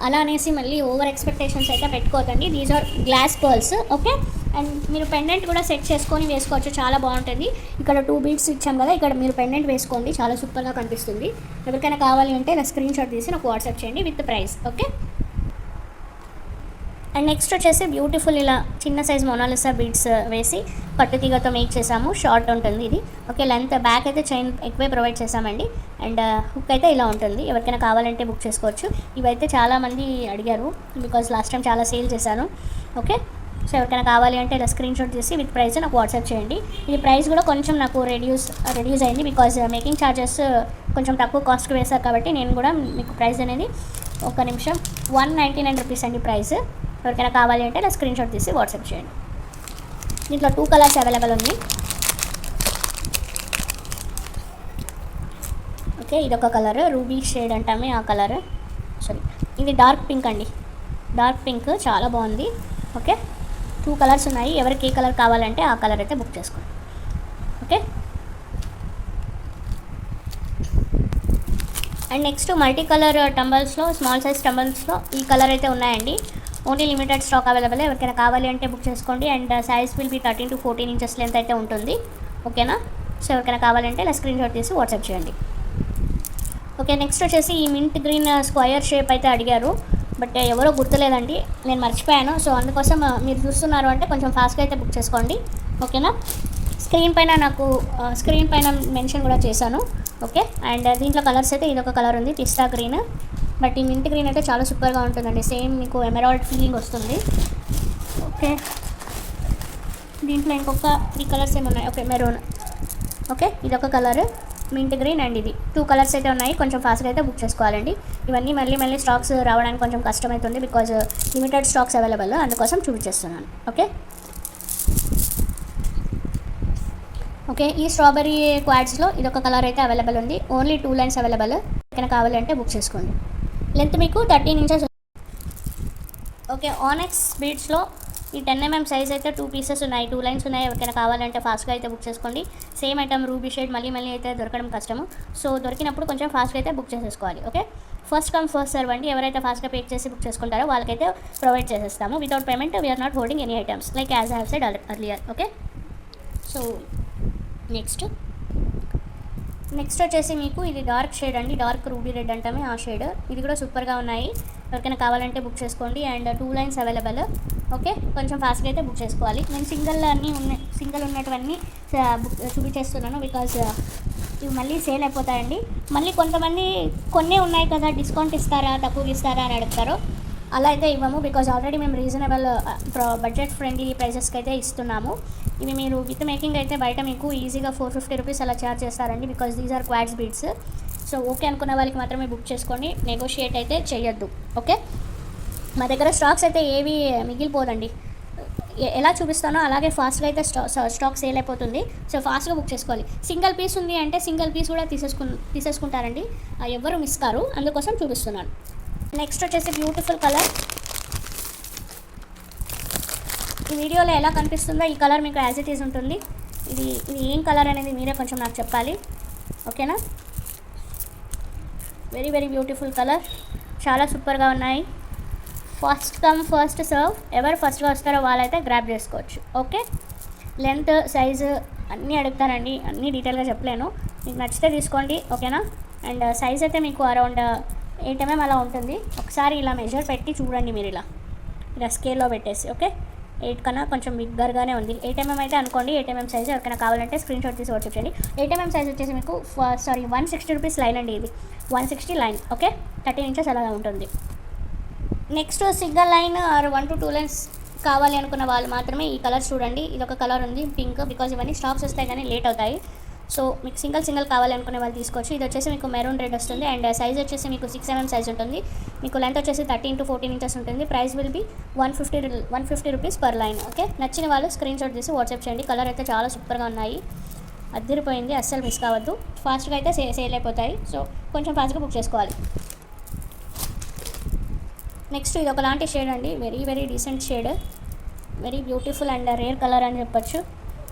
అలా అనేసి మళ్ళీ ఓవర్ ఎక్స్పెక్టేషన్స్ అయితే పెట్టుకోవద్దండి. These are glass pearls. Okay, and మీరు పెండెంట్ కూడా సెట్ చేసుకొని వేసుకోవచ్చు, చాలా బాగుంటుంది. ఇక్కడ 2 బీడ్స్ ఇచ్చాం కదా, ఇక్కడ మీరు పెండెంట్ వేసుకోండి, చాలా సూపర్గా కనిపిస్తుంది. ఎవరికైనా కావాలి అంటే నా స్క్రీన్ షాట్ తీసి నాకు వాట్సాప్ చేయండి with price. Okay, and next వచ్చేసి బ్యూటిఫుల్ ఇలా చిన్న సైజ్ మొనాలిసా బీడ్స్ వేసి పట్టుతీగతో మేక్ చేసాము, షార్ట్ ఉంటుంది ఇది. ఓకే, లెంత్ బ్యాక్ అయితే చైన్ ఎక్కువే ప్రొవైడ్ చేసామండి. అండ్ హుక్ అయితే ఇలా ఉంటుంది, ఎవరికైనా కావాలంటే బుక్ చేసుకోవచ్చు. ఇవైతే చాలామంది అడిగారు బికాజ్ లాస్ట్ టైం చాలా సేల్ చేశాను. ఓకే, సో ఎవరికైనా కావాలి అంటే ఇలా స్క్రీన్ షాట్ తీసి విత్ ప్రైస్ నాకు వాట్సాప్ చేయండి. ఇది ప్రైస్ కూడా కొంచెం నాకు రెడ్యూస్ అయింది బికాజ్ మేకింగ్ ఛార్జెస్ కొంచెం తక్కువ కాస్ట్కి వేశారు కాబట్టి నేను కూడా మీకు ప్రైస్ అనేది ఒక నిమిషం 199 రూపీస్ అండి ప్రైస్. ఎవరికైనా కావాలి అంటే నా స్క్రీన్ షాట్ తీసి వాట్సాప్ చేయండి. దీంట్లో 2 కలర్స్ అవైలబుల్ ఉంది. ఓకే, ఇదొక కలర్ రూబీ షేడ్ అంటామే ఆ కలర్, సారీ ఇది డార్క్ పింక్ అండి, డార్క్ పింక్ చాలా బాగుంది. ఓకే, 2 కలర్స్ ఉన్నాయి, ఎవరికి ఏ కలర్ కావాలంటే ఆ కలర్ అయితే బుక్ చేసుకోండి. Okay, and next multi colour టంబల్స్లో స్మాల్ సైజ్ టంబల్స్లో ఈ కలర్ అయితే ఉన్నాయండి. ఓన్లీ లిమిటెడ్ స్టాక్ అవైలబుల్, ఎవరికైనా కావాలి అంటే బుక్ చేసుకోండి. And size will be 13 to 14 inches length అయితే ఉంటుంది. ఓకేనా, సో ఎవరికైనా కావాలంటే ఇలా స్క్రీన్ షాట్ తీసి వాట్సాప్ చేయండి. ఓకే, నెక్స్ట్ వచ్చేసి ఈ మింట్ గ్రీన్ స్క్వయర్ షేప్ అయితే అడిగారు, బట్ ఎవరో గుర్తులేదండి, నేను మర్చిపోయాను. సో అందుకోసం మీరు చూస్తున్నారు అంటే కొంచెం ఫాస్ట్గా అయితే బుక్ చేసుకోండి. ఓకేనా, స్క్రీన్ పైన మెన్షన్ కూడా చేశాను. ఓకే, అండ్ దీంట్లో కలర్స్ అయితే ఇదొక కలర్ ఉంది పిస్తా గ్రీన్, బట్ ఈ మింట్ గ్రీన్ అయితే చాలా సూపర్గా ఉంటుందండి, సేమ్ మీకు ఎమరాల్డ్ ఫీలింగ్ వస్తుంది. ఓకే, దీంట్లో ఇంకొక 3 కలర్స్ ఏమి ఉన్నాయి. Okay, maroon. ఓకే, ఇదొక కలర్ మింట్ గ్రీన్ అండ్ ఇది 2 కలర్స్ అయితే ఉన్నాయి, కొంచెం ఫాస్ట్గా అయితే బుక్ చేసుకోవాలండి. ఇవన్నీ మళ్ళీ స్టాక్స్ రావడానికి కొంచెం కష్టమవుతుంది బికాజ్ లిమిటెడ్ స్టాక్స్ అవైలబుల్, అందుకోసం చూపించేస్తున్నాను. ఓకే, ఓకే, ఈ స్ట్రాబెరీ క్వాడ్స్లో ఇదొక కలర్ అయితే అవైలబుల్ ఉంది, ఓన్లీ 2 లైన్స్ అవైలబుల్, ఎక్కడ కావాలంటే బుక్ చేసుకోండి. లెంత్ మీకు 13 ఇంచెస్. ఓకే, ఆనెక్స్ బీడ్స్లో ఈ 10 mm సైజ్ అయితే 2 పీసెస్ ఉన్నాయి, 2 లైన్స్ ఉన్నాయి, ఎవరికైనా కావాలంటే ఫాస్ట్గా అయితే బుక్ చేసుకోండి. సేమ్ ఐటమ్ రూబీ షేడ్ మళ్ళీ అయితే దొరకడం కష్టము, సో దొరికినప్పుడు కొంచెం ఫాస్ట్గా అయితే బుక్ చేసేసుకోవాలి. Okay, first come first serve అండి, ఎవరైతే ఫాస్ట్గా పే చేసి బుక్ చేసుకుంటారో వాళ్ళకైతే ప్రొవైడ్ చేసేస్తాము. Without payment we are not holding any items like as I have said earlier. Okay, so next వచ్చేసి మీకు ఇది డార్క్ షేడ్ అండి, డార్క్ రూబీ రెడ్ అంటామే ఆ షేడ్, ఇది కూడా సూపర్గా ఉన్నాయి, ఎవరికైనా కావాలంటే బుక్ చేసుకోండి. And 2 lines available. ఓకే, కొంచెం ఫాస్ట్గా అయితే బుక్ చేసుకోవాలి. నేను సింగిల్ ఉన్నటువన్నీ బుక్ చూపించేస్తున్నాను బికాజ్ ఇవి మళ్ళీ సేల్ అయిపోతాయండి. మళ్ళీ కొంతమంది కొన్నే ఉన్నాయి కదా డిస్కౌంట్ ఇస్తారా, తక్కువ ఇస్తారా అని అడుగుతారు. అలా అయితే ఇవ్వము బికాజ్ ఆల్రెడీ మేము రీజనబుల్ బడ్జెట్ ఫ్రెండ్లీ ప్రైజెస్కి అయితే ఇస్తున్నాము. ఇవి మీరు విత్ మేకింగ్ అయితే బయట మీకు ఈజీగా 450 రూపీస్ అలా ఛార్జ్ చేస్తారండి because these are quads beads. So okay అనుకున్న వాళ్ళకి మాత్రమే బుక్ చేసుకోండి, నెగోషియేట్ అయితే చేయొద్దు. ఓకే, మా దగ్గర స్టాక్స్ అయితే ఏవి మిగిలిపోదండి, ఎలా చూపిస్తానో అలాగే ఫాస్ట్గా అయితే స్టాక్ సేల్ అయిపోతుంది. సో ఫాస్ట్గా బుక్ చేసుకోవాలి. సింగిల్ పీస్ ఉంది అంటే సింగిల్ పీస్ కూడా తీసేసుకుంటారండి, ఎవరు మిస్ కారు, అందుకోసం చూపిస్తున్నాను. నెక్స్ట్ వచ్చేసి బ్యూటిఫుల్ కలర్, ఈ వీడియోలో ఎలా కనిపిస్తుందో ఈ కలర్ మీకు యాజ్ ఇట్ ఈజ్ ఉంటుంది. ఇది ఏం కలర్ అనేది మీరే కొంచెం నాకు చెప్పాలి. ఓకేనా, వెరీ వెరీ బ్యూటిఫుల్ కలర్, చాలా సూపర్గా ఉన్నాయి. ఫస్ట్ కమ్ ఫస్ట్ సర్వ్, ఎవరు ఫస్ట్గా వస్తారో వాళ్ళైతే గ్రాబ్ చేసుకోవచ్చు. ఓకే, లెంత్ సైజు అన్నీ అడుగుతానండి, అన్నీ డీటెయిల్గా చెప్పలేను, మీకు నచ్చితే తీసుకోండి. ఓకేనా, అండ్ సైజ్ అయితే మీకు అరౌండ్ 8 mm అలా ఉంటుంది. ఒకసారి ఇలా మెజర్ పెట్టి చూడండి మీరు, ఇలా స్కేల్లో పెట్టేసి. ఓకే, 8 కన్నా కొంచెం బిగ్గర్గానే ఉంది, 8 mm అయితే అనుకోండి. 8 mm సైజ్ ఎవరికైనా కావాలంటే స్క్రీన్ షాట్ తీసి వాట్సాప్ చేయండి. 8 mm సైజ్ వచ్చేసి మీకు 160 రూపీస్ లైన్ అండి, ఇది 160 లైన్. ఓకే, 13 ఇంచెస్ అలా ఉంటుంది. Next single line or 1 to 2 lines కావాలి అనుకున్న వాళ్ళు మాత్రమే ఈ కలర్ చూడండి. ఇది ఒక కలర్ ఉంది పింక్, బికాజ్ ఇవన్నీ స్టాక్స్ వస్తాయి కానీ లేట్ అవుతాయి. సో మీకు సింగిల్ కావాలి అనుకునే వాళ్ళు తీసుకోవచ్చు. ఇది వచ్చేసి మీకు మెరూన్ రెడ్ వస్తుంది అండ్ సైజ్ వచ్చేసి మీకు 6mm సైజ్ ఉంటుంది. మీకు లెంత్ వచ్చేసి 13 to 14 ఇంచెస్ ఉంటుంది. Price will B 150 rupees per line. Okay, నచ్చిన వాళ్ళు స్క్రీన్ షాట్ తీసి వాట్సాప్ చేయండి. కలర్ అయితే చాలా సూపర్గా ఉన్నాయి, అద్దరిపోయింది, అస్సలు మిస్ కావద్దు. ఫాస్ట్గా అయితే సేల్ అయిపోతాయి, సో కొంచెం ఫాస్ట్గా బుక్ చేసుకోవాలి. నెక్స్ట్ ఇది ఒకలాంటి షేడ్ అండి, very decent shade, very beautiful and rare colour అని చెప్పొచ్చు.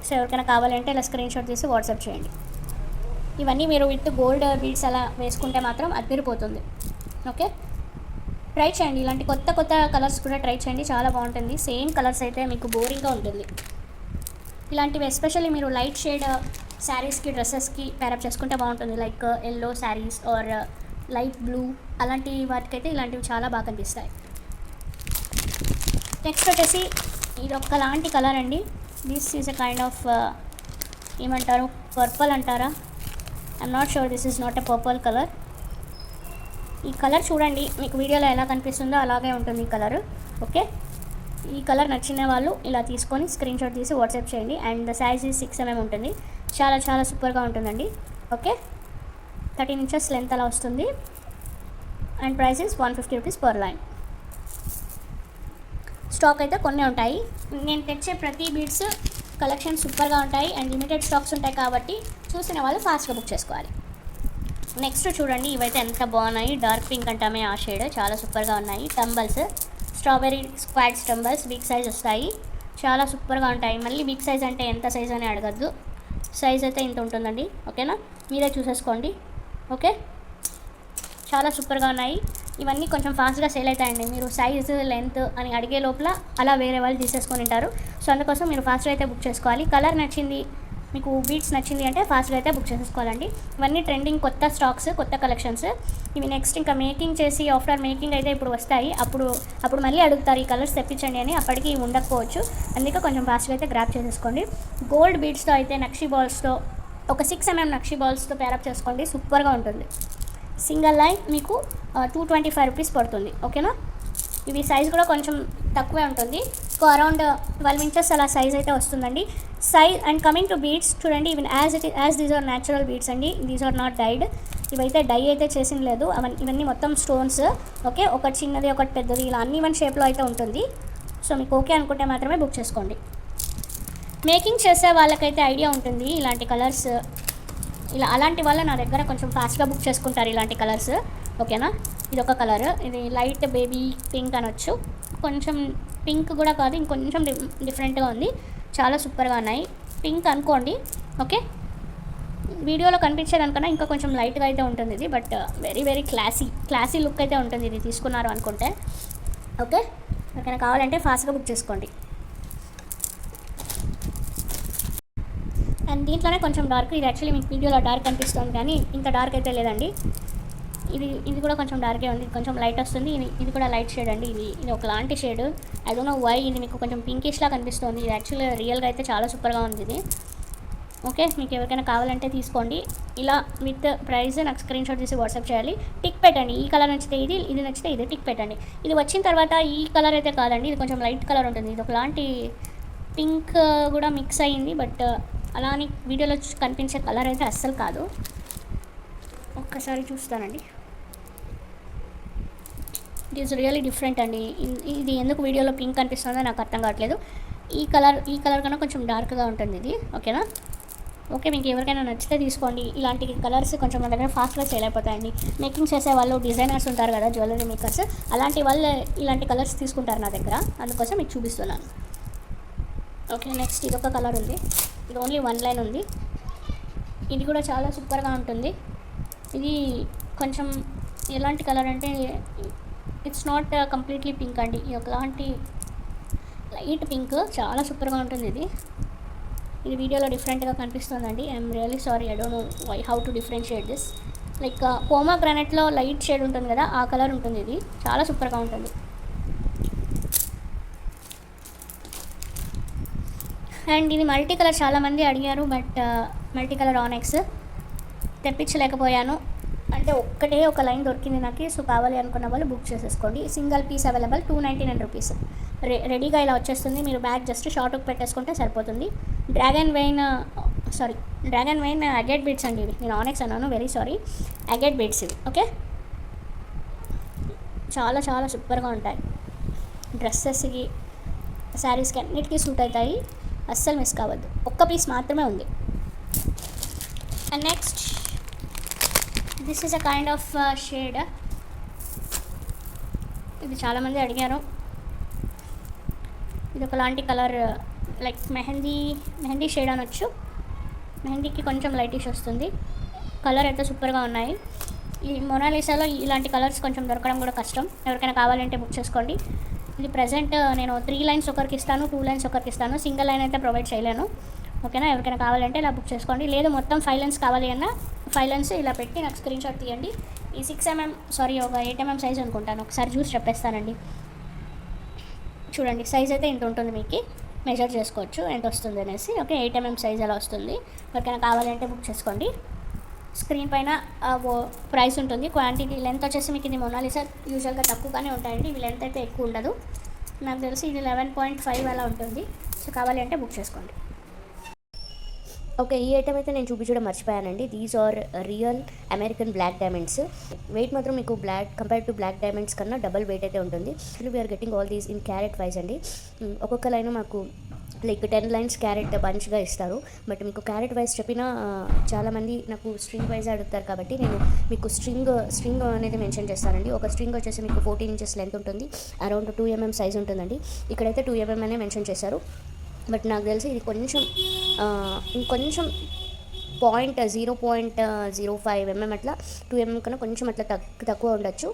సో ఎవరికైనా కావాలంటే ఇలా స్క్రీన్ షాట్ తీసి వాట్సాప్ చేయండి. ఇవన్నీ మీరు విత్ గోల్డ్ బీడ్స్ అలా వేసుకుంటే మాత్రం అద్దరిపోతుంది. ఓకే, ట్రై చేయండి, ఇలాంటి కొత్త కలర్స్ కూడా ట్రై చేయండి, చాలా బాగుంటుంది. సేమ్ కలర్స్ అయితే మీకు బోరింగ్గా ఉంటుంది. ఇలాంటివి ఎస్పెషల్లీ మీరు లైట్ షేడ్ శారీస్కి డ్రెస్సెస్కి పేరప్ చేసుకుంటే బాగుంటుంది. Like yellow saris or light blue అలాంటి వాటికైతే ఇలాంటివి చాలా బాగా కనిపిస్తాయి. నెక్స్ట్ వచ్చేసి ఇది ఒక్కలాంటి కలర్ అండి. This is a kind of ఏమంటారు, పర్పుల్ అంటారా, I'm not sure, this is not a purple colour. ఈ కలర్ చూడండి, మీకు వీడియోలో ఎలా కనిపిస్తుందో అలాగే ఉంటుంది ఈ కలర్. ఓకే, ఈ కలర్ నచ్చిన వాళ్ళు ఇలా తీసుకొని స్క్రీన్ షాట్ తీసి వాట్సాప్ చేయండి. అండ్ సైజ్ 6mm ఉంటుంది, చాలా సూపర్గా ఉంటుందండి. ఓకే, 13 ఇంచెస్ లెంత్ అలా వస్తుంది and price is 150 rupees per line. Stock అయితే కొన్ని ఉంటాయి, నేను తెచ్చే ప్రతి బీడ్స్ కలెక్షన్ సూపర్గా ఉంటాయి అండ్ లిమిటెడ్ స్టాక్స్ ఉంటాయి కాబట్టి చూసిన వాళ్ళు ఫాస్ట్గా బుక్ చేసుకోవాలి. నెక్స్ట్ చూడండి, ఇవైతే ఎంత బాగున్నాయి, డార్క్ పింక్ అంటామే ఆ షేడ్, చాలా సూపర్గా ఉన్నాయి. టంబల్స్, స్ట్రాబెర్రీ స్క్వాడ్స్ టంబల్స్, బిగ్ సైజ్ వస్తాయి, చాలా సూపర్గా ఉంటాయి. మళ్ళీ బిగ్ సైజ్ అంటే ఎంత సైజ్ అని అడగద్దు, సైజ్ అయితే ఇంత ఉంటుందండి. ఓకేనా, మీరే చూసేసుకోండి. ఓకే, చాలా సూపర్గా ఉన్నాయి. ఇవన్నీ కొంచెం ఫాస్ట్గా సేల్ అవుతాయండి. మీరు సైజు లెంత్ అని అడిగే లోపల అలా వేరే వాళ్ళు తీసేసుకొని ఉంటారు. సో అందుకోసం మీరు ఫాస్ట్గా అయితే బుక్ చేసుకోవాలి. కలర్ నచ్చింది, మీకు బీడ్స్ నచ్చింది అంటే ఫాస్ట్గా అయితే బుక్ చేసేసుకోవాలండి. ఇవన్నీ ట్రెండింగ్ కొత్త స్టాక్స్, కొత్త కలెక్షన్స్. ఇవి నెక్స్ట్ ఇంకా మేకింగ్ చేసి ఆఫ్టర్ మేకింగ్ అయితే ఇప్పుడు వస్తాయి. అప్పుడు మళ్ళీ అడుగుతారు ఈ కలర్స్ తెప్పించండి అని, అప్పటికి ఉండకపోవచ్చు. అందుకే కొంచెం ఫాస్ట్గా అయితే గ్రాప్ చేసేసుకోండి. గోల్డ్ బీడ్స్తో అయితే నక్షి బాల్స్తో ఒక 6mm నక్షి బాల్స్తో పేరప్ చేసుకోండి, సూపర్గా ఉంటుంది. సింగిల్ లైన్ మీకు 225 రూపీస్ పడుతుంది. ఓకేనా, ఇవి సైజ్ కూడా కొంచెం తక్కువే ఉంటుంది, అరౌండ్ 12 ఇంచెస్ అలా సైజ్ అయితే వస్తుందండి. Size and coming to beads చూడండి, even as these are natural beads అండి, దీస్ ఆర్ నాట్ డైడ్. ఇవైతే డై అయితే చేసింది లేదు, ఇవన్నీ మొత్తం స్టోన్స్. ఓకే, ఒకటి చిన్నది ఒకటి పెద్దది ఇలా అన్ని వన్ షేప్లో అయితే ఉంటుంది. సో మీకు ఓకే అనుకుంటే మాత్రమే బుక్ చేసుకోండి. మేకింగ్ చేసే వాళ్ళకైతే ఐడియా ఉంటుంది ఇలాంటి కలర్స్, ఇలా అలాంటి వల్ల నా దగ్గర కొంచెం ఫాస్ట్గా బుక్ చేసుకుంటారు ఇలాంటి కలర్స్. ఓకేనా, ఇది ఒక కలర్, ఇది లైట్ బేబీ పింక్ అనొచ్చు, కొంచెం పింక్ కూడా కాదు, ఇంకొంచెం డిఫరెంట్గా ఉంది, చాలా సూపర్గా ఉన్నాయి. పింక్ అనుకోండి. ఓకే, వీడియోలో కనిపించేదానికన్నా ఇంకా కొంచెం లైట్గా అయితే ఉంటుంది ఇది, బట్ వెరీ క్లాసీ లుక్ అయితే ఉంటుంది ఇది తీసుకున్నారు అనుకుంటే. ఓకే, ఓకేనా, కావాలంటే ఫాస్ట్గా బుక్ చేసుకోండి. అండ్ దీంట్లోనే కొంచెం డార్క్, ఇది యాక్చువల్లీ మీకు వీడియోలో డార్క్ అనిపిస్తుంది కానీ ఇంత డార్క్ అయితే లేదండి. ఇది కూడా కొంచెం డార్కే ఉంది, కొంచెం లైట్ వస్తుంది. ఇది కూడా లైట్ షేడ్ అండి, ఇది ఒకలాంటి shade. I don't know why ఇది మీకు కొంచెం పింకిష్లా కనిపిస్తుంది. ఇది యాక్చువల్లీ రియల్గా అయితే చాలా సూపర్గా ఉంది ఇది. ఓకే, మీకు ఎవరికైనా కావాలంటే తీసుకోండి. ఇలా విత్ ప్రైస్ నాకు స్క్రీన్ షాట్ తీసి వాట్సాప్ చేయాలి, టిక్ పెట్టండి. ఈ కలర్ నచ్చితే ఇది నచ్చితే ఇది టిక్ పెట్టండి. ఇది వచ్చిన తర్వాత ఈ కలర్ అయితే కాదండి, ఇది కొంచెం లైట్ కలర్ ఉంటుంది, ఇది ఒకలాంటి పింక్ కూడా మిక్స్ అయ్యింది, బట్ అలా అని వీడియోలో కనిపించే కలర్ అయితే అస్సలు కాదు. ఒక్కసారి చూస్తానండి, ఇట్ ఈస్ రియల్లీ డిఫరెంట్ అండి. ఇది ఎందుకు వీడియోలో పింక్ అనిపిస్తుందో నాకు అర్థం కావట్లేదు. ఈ కలర్ కన్నా కొంచెం డార్క్గా ఉంటుంది ఇది. ఓకేనా, ఓకే, మీకు ఎవరికైనా నచ్చితే తీసుకోండి. ఇలాంటి కలర్స్ కొంచెం మన దగ్గర ఫాస్ట్గా సేల్ అయిపోతాయండి. మేకింగ్ చేసే వాళ్ళు డిజైనర్స్ ఉంటారు కదా, జ్యువెలరీ మేకర్స్, అలాంటి వాళ్ళు ఇలాంటి కలర్స్ తీసుకుంటారు నా దగ్గర, అందుకోసం మీకు చూపిస్తున్నాను. ఓకే, నెక్స్ట్ ఇది ఒక కలర్ ఉంది, ఇది ఓన్లీ 1 లైన్ ఉంది, ఇది కూడా చాలా సూపర్గా ఉంటుంది. ఇది కొంచెం ఎలాంటి కలర్ అంటే ఇట్స్ నాట్ కంప్లీట్లీ పింక్ అండి, ఇది ఒకలాంటి లైట్ పింక్, చాలా సూపర్గా ఉంటుంది. ఇది వీడియోలో డిఫరెంట్గా కనిపిస్తుందండి. I am really sorry, I don't know how to differentiate this. Like పోమోగ్రానైట్లో లైట్ షేడ్ ఉంటుంది కదా, ఆ కలర్ ఉంటుంది. ఇది చాలా సూపర్గా ఉంటుంది. అండ్ ఇది మల్టీ కలర్ చాలామంది అడిగారు, బట్ మల్టీ కలర్ ఆనెక్స్ తెప్పించలేకపోయాను. అంటే ఒక్కటే ఒక లైన్ దొరికింది నాకు, సో కావాలి అనుకున్న వాళ్ళు బుక్ చేసేసుకోండి. Single piece available 299 rupees. రెడీగా ఇలా వచ్చేస్తుంది. మీరు బ్యాగ్ జస్ట్ షార్ట్ హుక్ పెట్టేసుకుంటే సరిపోతుంది. డ్రాగన్ వైన్ అగేట్ బీడ్స్ అండి ఇవి. నేను ఆనెక్స్ అన్నాను, వెరీ సారీ. అగేట్ బీడ్స్ ఇవి. ఓకే, చాలా చాలా సూపర్గా ఉంటాయి. డ్రెస్సెస్కి, శారీస్కి అన్నిటికీ సూట్ అవుతాయి. అస్సలు మిస్ కావద్దు. ఒక్క పీస్ మాత్రమే ఉంది. And next this is a kind of shade. ఇది చాలామంది అడిగారు. ఇది ఒకలాంటి కలర్, లైక్ మెహందీ షేడ్ అనొచ్చు. మెహందీకి కొంచెం లైటిష్ వస్తుంది. కలర్ అయితే సూపర్గా ఉన్నాయి. ఈ మొనాలిసాలో ఇలాంటి కలర్స్ కొంచెం దొరకడం కూడా కష్టం. ఎవరికైనా కావాలంటే బుక్ చేసుకోండి. ఇది ప్రజెంట్ నేను 3 లైన్స్ ఒకరికి ఇస్తాను, 2 లైన్స్ ఒకరికి ఇస్తాను. సింగిల్ లైన్ అయితే ప్రొవైడ్ చేయలేను. ఓకేనా, ఎవరికైనా కావాలంటే ఇలా బుక్ చేసుకోండి. లేదు మొత్తం 5 లైన్స్ కావాలి అన్న 5 లైన్స్ ఇలా పెట్టి నాకు స్క్రీన్ షాట్ తీయండి. ఈ 6mm ఒక 8mm సైజ్ అనుకుంటాను. ఒకసారి చూసి చెప్పేస్తానండి. చూడండి, సైజ్ అయితే ఇంత ఉంటుంది. మీకు మెజర్ చేసుకోవచ్చు ఎంత వస్తుంది అనేసి. ఓకే, 8mm సైజ్ అలా వస్తుంది. ఎవరికైనా కావాలంటే బుక్ చేసుకోండి. స్క్రీన్ పైన ప్రైస్ ఉంటుంది. క్వాంటిటీ లెంత్ వచ్చేసి మీకు ఇది మొనాలిసా యూజువల్గా తక్కువగానే ఉంటాయండి. ఇవి లెంత్ అయితే ఎక్కువ ఉండదు. నాకు తెలిసి ఇది 11.5 అలా ఉంటుంది. సో కావాలి అంటే బుక్ చేసుకోండి. ఓకే, ఈ ఐటమ్ అయితే నేను చూపించడం మర్చిపోయానండి. These are real American black diamonds. Weight మాత్రం మీకు కంపేర్ టు బ్లాక్ డైమండ్స్ కన్నా డబల్ వెయిట్ అయితే ఉంటుంది. We are getting all these in carat wise అండి. ఒక్కొక్క లైన్ మాకు లైక్ 10 లైన్స్ క్యారెట్ బంచ్గా ఇస్తారు. బట్ మీకు క్యారెట్ వైజ్ చెప్పినా చాలామంది నాకు స్ట్రింగ్ వైజ్ అడుగుతారు కాబట్టి నేను మీకు స్ట్రింగ్ అనేది మెన్షన్ చేస్తానండి. ఒక స్ట్రింగ్ వచ్చేసి మీకు 14 ఇంచెస్ లెంత్ ఉంటుంది. అరౌండ్ 2mm సైజ్ ఉంటుందండి. ఇక్కడైతే 2mm అనే మెన్షన్ చేశారు. బట్ నాకు తెలిసి ఇది ఇంకొంచెం 0.05mm అట్లా 2mm కన్నా కొంచెం అట్లా తక్కువ ఉండొచ్చు.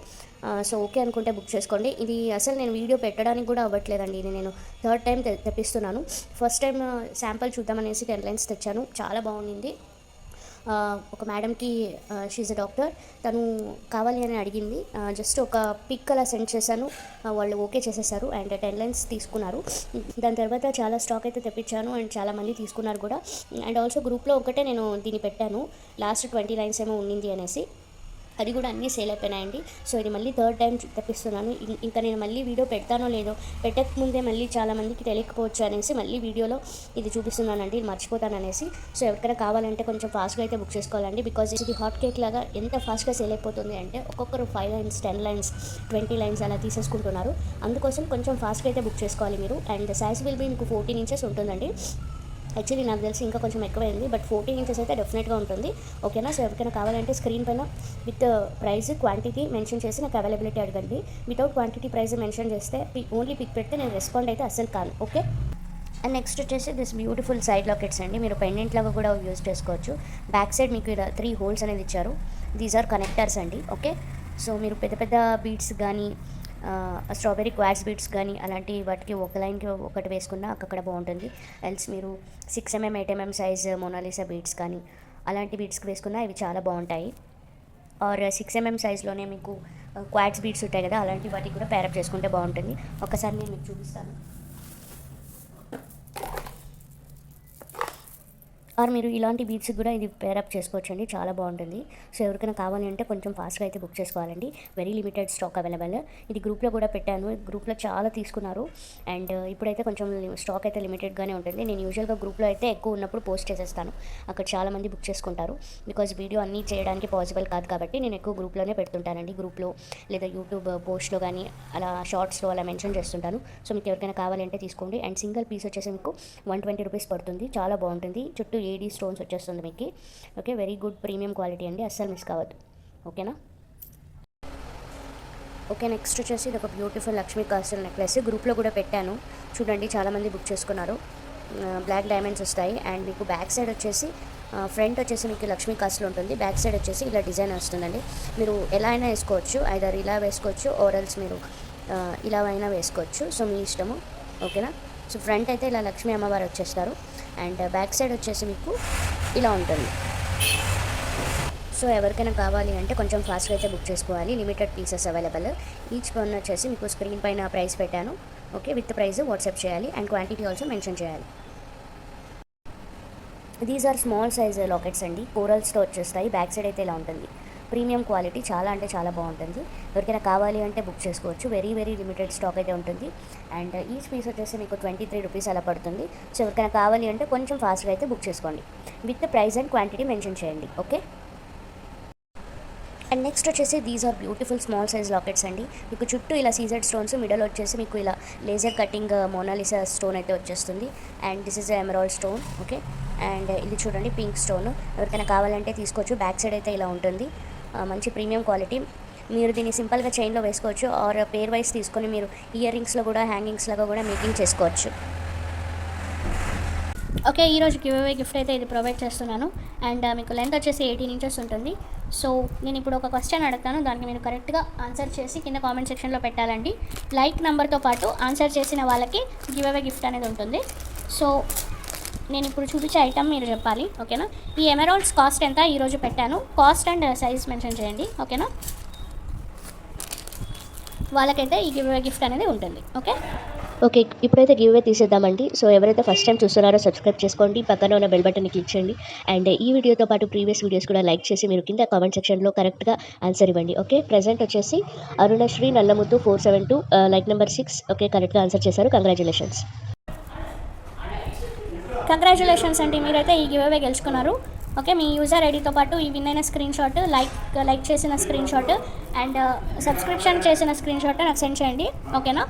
సో ఓకే అనుకుంటే బుక్ చేసుకోండి. ఇది అసలు నేను వీడియో పెట్టడానికి కూడా అవ్వట్లేదండి. ఇది నేను 3rd టైం తెప్పిస్తున్నాను. ఫస్ట్ టైం శాంపుల్ చూద్దామనేసి 10 లైన్స్ తెచ్చాను. చాలా బాగుంది. ఒక మేడంకి, షీజ్ అ డాక్టర్, తను కావాలి అని అడిగింది. జస్ట్ ఒక పిక్ అలా సెండ్ చేశాను. వాళ్ళు ఓకే చేసేసారు అండ్ 10 లైన్స్ తీసుకున్నారు. దాని తర్వాత చాలా స్టాక్ అయితే తెప్పించాను అండ్ చాలామంది తీసుకున్నారు కూడా. అండ్ ఆల్సో గ్రూప్లో ఒకటే నేను దీన్ని పెట్టాను, లాస్ట్ 20 లైన్స్ ఏమో ఉండింది అనేసి. అది కూడా అన్నీ సేల్ అయిపోయినాయండి. సో ఇది మళ్ళీ 3rd టైం తెప్పిస్తున్నాను. ఇంకా నేను మళ్ళీ వీడియో పెడతానో లేదో, పెట్టకముందే మళ్ళీ చాలామందికి తెలియకపోవచ్చు అనేసి మళ్ళీ వీడియోలో ఇది చూపిస్తున్నానండి, మర్చిపోతాను అనేసి. సో ఎవరికైనా కావాలంటే కొంచెం ఫాస్ట్గా అయితే బుక్ చేసుకోవాలండి. బికాజ్ ఇది హాట్ కేక్ లాగా ఎంత ఫాస్ట్గా సేల్ అయిపోతుంది అంటే ఒక్కొక్కరు 5 లైన్స్, 10 లైన్స్, 20 లైన్స్ అలా తీసేసుకుంటున్నారు. అందుకోసం కొంచెం ఫాస్ట్గా అయితే బుక్ చేసుకోవాలి మీరు. అండ్ సైజ్ విల్ బి మీకు 14 ఇంచెస్ ఉంటుందండి. యాక్చువల్లీ నాకు తెలిసి ఇంకా కొంచెం ఎక్కువైంది, బట్ 14 ఇంచెస్ అయితే డెఫినెట్గా ఉంటుంది. ఓకేనా, సో ఎవరికైనా కావాలంటే స్క్రీన్ పైన విత్ ప్రైస్, క్వాంటిటీ మెన్షన్ చేసి నాకు అవైలబిలిటీ అడగండి. వితౌట్ క్వాంటిటీ ప్రైస్ మెన్షన్ చేస్తే ఓన్లీ పిక్ పెడితే నేను రెస్పాండ్ అయితే అస్సలు కాను. ఓకే, అండ్ నెక్స్ట్ వచ్చేసి దిస్ బ్యూటిఫుల్ సైడ్ లాకెట్స్ అండి. మీరు పెండెంట్ లాగా కూడా యూజ్ చేసుకోవచ్చు. బ్యాక్ సైడ్ మీకు ఇలా 3 హోల్స్ అనేది ఇచ్చారు. దీస్ ఆర్ కనెక్టర్స్ అండి. ఓకే, సో మీరు పెద్ద పెద్ద బీడ్స్ కానీ, స్ట్రాబెరీ క్వాడ్స్ బీడ్స్ కానీ అలాంటి వాటికి ఒక లైన్కి ఒకటి వేసుకున్నా అక్కడ బాగుంటుంది. ఎల్స్ మీరు 6mm, 8mm size Mona Lisa beads కానీ అలాంటి బీడ్స్కి వేసుకున్నా ఇవి చాలా బాగుంటాయి. ఆర్ 6mm సైజ్లోనే మీకు క్వాడ్స్ బీడ్స్ ఉంటాయి కదా, అలాంటి వాటికి కూడా పేరప్ చేసుకుంటే బాగుంటుంది. ఒకసారి నేను మీకు చూపిస్తాను. ఆర్ మీరు ఇలాంటి బీడ్స్ కూడా ఇది పేరప్ చేసుకోవచ్చు అండి, చాలా బాగుంటుంది. సో ఎవరికైనా కావాలి అంటే కొంచెం ఫాస్ట్గా అయితే బుక్ చేసుకోవాలండి. Very limited stock available. ఇది గ్రూప్లో కూడా పెట్టాను, గ్రూప్లో చాలా తీసుకున్నారు. అండ్ ఇప్పుడైతే కొంచెం స్టాక్ అయితే లిమిటెడ్గానే ఉంటుంది. నేను యూజువల్గా గ్రూప్లో అయితే ఎక్కువ ఉన్నప్పుడు పోస్ట్ చేసేస్తాను, అక్కడ చాలామంది బుక్ చేసుకుంటారు. బికాజ్ వీడియో అన్నీ చేయడానికి పాసిబుల్ కాదు కాబట్టి నేను ఎక్కువ గ్రూప్లోనే పెడుతుంటానండి. గ్రూప్లో లేదా యూట్యూబ్ పోస్ట్లో కానీ అలా షార్ట్స్లో అలా మెన్షన్ చేస్తుంటాను. సో మీకు ఎవరికైనా కావాలంటే తీసుకోండి. అండ్ సింగిల్ పీస్ వచ్చేసి మీకు 120 రూపీస్ పడుతుంది. చాలా బాగుంటుంది. చుట్టూ ఏడీ స్టోన్స్ వచ్చేస్తుంది మీకు. Okay, very good premium quality అండి, అస్సలు మిస్ కావద్దు. ఓకేనా, ఓకే, నెక్స్ట్ వచ్చేసి ఇది ఒక బ్యూటిఫుల్ లక్ష్మీ కాసుల నెక్లెస్. గ్రూప్లో కూడా పెట్టాను చూడండి, చాలామంది బుక్ చేసుకున్నారు. బ్లాక్ డైమండ్స్ వస్తాయి. అండ్ మీకు బ్యాక్ సైడ్ వచ్చేసి ఫ్రంట్ వచ్చేసి మీకు లక్ష్మీ కాసులు ఉంటుంది. బ్యాక్ సైడ్ వచ్చేసి ఇలా డిజైన్ వస్తుందండి. మీరు ఎలా అయినా వేసుకోవచ్చు, ఐదర్ ఇలా వేసుకోవచ్చు ఓరల్స్ మీరు ఇలా అయినా వేసుకోవచ్చు. సో మీ ఇష్టము. ఓకేనా, సో ఫ్రంట్ అయితే ఇలా లక్ష్మీ అమ్మవారు వచ్చేస్తారు. అండ్ బ్యాక్ సైడ్ వచ్చేసి మీకు ఇలా ఉంటుంది. సో ఎవరికైనా కావాలి అంటే కొంచెం ఫాస్ట్గా అయితే బుక్ చేసుకోవాలి. Limited pieces available. Each one వచ్చేసి మీకు స్క్రీన్ పైన ప్రైస్ పెట్టాను. ఓకే, విత్ ప్రైస్ వాట్సాప్ చేయాలి అండ్ క్వాంటిటీ ఆల్సో మెన్షన్ చేయాలి. These are small size lockets అండి, కోరల్స్తో వచ్చేస్తాయి. బ్యాక్ సైడ్ అయితే ఇలా ఉంటుంది. ప్రీమియం క్వాలిటీ, చాలా అంటే చాలా బాగుంటుంది. ఎవరికైనా కావాలి అంటే బుక్ చేసుకోవచ్చు. వెరీ వెరీ లిమిటెడ్ స్టాక్ అయితే ఉంటుంది. అండ్ ఈచ్ పీస్ వచ్చేసి మీకు 23 రూపీస్ అలా పడుతుంది. సో ఎవరికైనా కావాలి అంటే కొంచెం ఫాస్ట్గా అయితే బుక్ చేసుకోండి. With price and quantity mention చేయండి. ఓకే. అండ్ నెక్స్ట్ వచ్చేసి these are beautiful small size lockets అండి. మీకు చుట్టూ ఇలా సీజెడ్ స్టోన్స్, మిడల్ వచ్చేసి మీకు ఇలా లేజర్ కటింగ్ మోనాలిసా స్టోన్ అయితే వచ్చేస్తుంది. And this is emerald stone. Okay. And ఇది చూడండి పింక్ స్టోన్. ఎవరికైనా కావాలంటే తీసుకోవచ్చు. బ్యాక్ సైడ్ అయితే ఇలా ఉంటుంది. మంచి ప్రీమియం క్వాలిటీ. మీరు దీన్ని సింపుల్గా చైన్లో వేసుకోవచ్చు, ఆర్ పేర్ వైస్ తీసుకొని మీరు ఇయర్ రింగ్స్లో కూడా, హ్యాంగింగ్స్ లాగా కూడా మేకింగ్ చేసుకోవచ్చు. ఓకే, ఈరోజు గివ్ అవే గిఫ్ట్ అయితే ఇది ప్రొవైడ్ చేస్తున్నాను. అండ్ మీకు లెంత్ వచ్చేసి 18 ఇంచెస్ ఉంటుంది. సో నేను ఇప్పుడు ఒక క్వశ్చన్ అడుగుతాను, దానికి మీరు కరెక్ట్గా ఆన్సర్ చేసి కింద కామెంట్ సెక్షన్లో పెట్టాలండి. లైక్ నెంబర్తో పాటు ఆన్సర్ చేసిన వాళ్ళకి గివ్ అవే గిఫ్ట్ అనేది ఉంటుంది. సో నేను ఇప్పుడు చూపించే ఐటమ్ మీరు చెప్పాలి. ఓకేనా. ఈ ఎమరాల్డ్స్ కాస్ట్ ఎంత ఈరోజు పెట్టాను, కాస్ట్ అండ్ సైజ్ మెన్షన్ చేయండి. ఓకేనా. వాళ్ళకైతే ఈ గివ్ అవే గిఫ్ట్ అనేది ఉంటుంది. ఓకే, ఇప్పుడైతే గివ్ అవే తీసేద్దామండి. సో ఎవరైతే ఫస్ట్ టైం చూస్తున్నారో సబ్స్క్రైబ్ చేసుకోండి, పక్కన ఉన్న బెల్ బటన్ని క్లిక్ చేయండి. అండ్ ఈ వీడియోతో పాటు ప్రీవియస్ వీడియోస్ కూడా లైక్ చేసి మీరు కింద కామెంట్ సెక్షన్లో కరెక్ట్గా ఆన్సర్ ఇవ్వండి. ఓకే. ప్రజెంట్ వచ్చేసి అరుణశ్రీ నల్లముద్దు 472 లైక్ నెంబర్ 6. ఓకే, కరెక్ట్గా ఆన్సర్ చేశారు. కంగ్రాచులేషన్స్ అండి, మీరైతే ఈ గివ్ అవే గెలుచుకున్నారు. ఓకే, మీ యూజర్ ఐడితో పాటు ఈ విన్ అయిన స్క్రీన్ షాట్, లైక్ చేసిన స్క్రీన్ షాట్ అండ్ సబ్స్క్రిప్షన్ చేసిన స్క్రీన్ షాట్ నాకు సెండ్ చేయండి. ఓకేనా.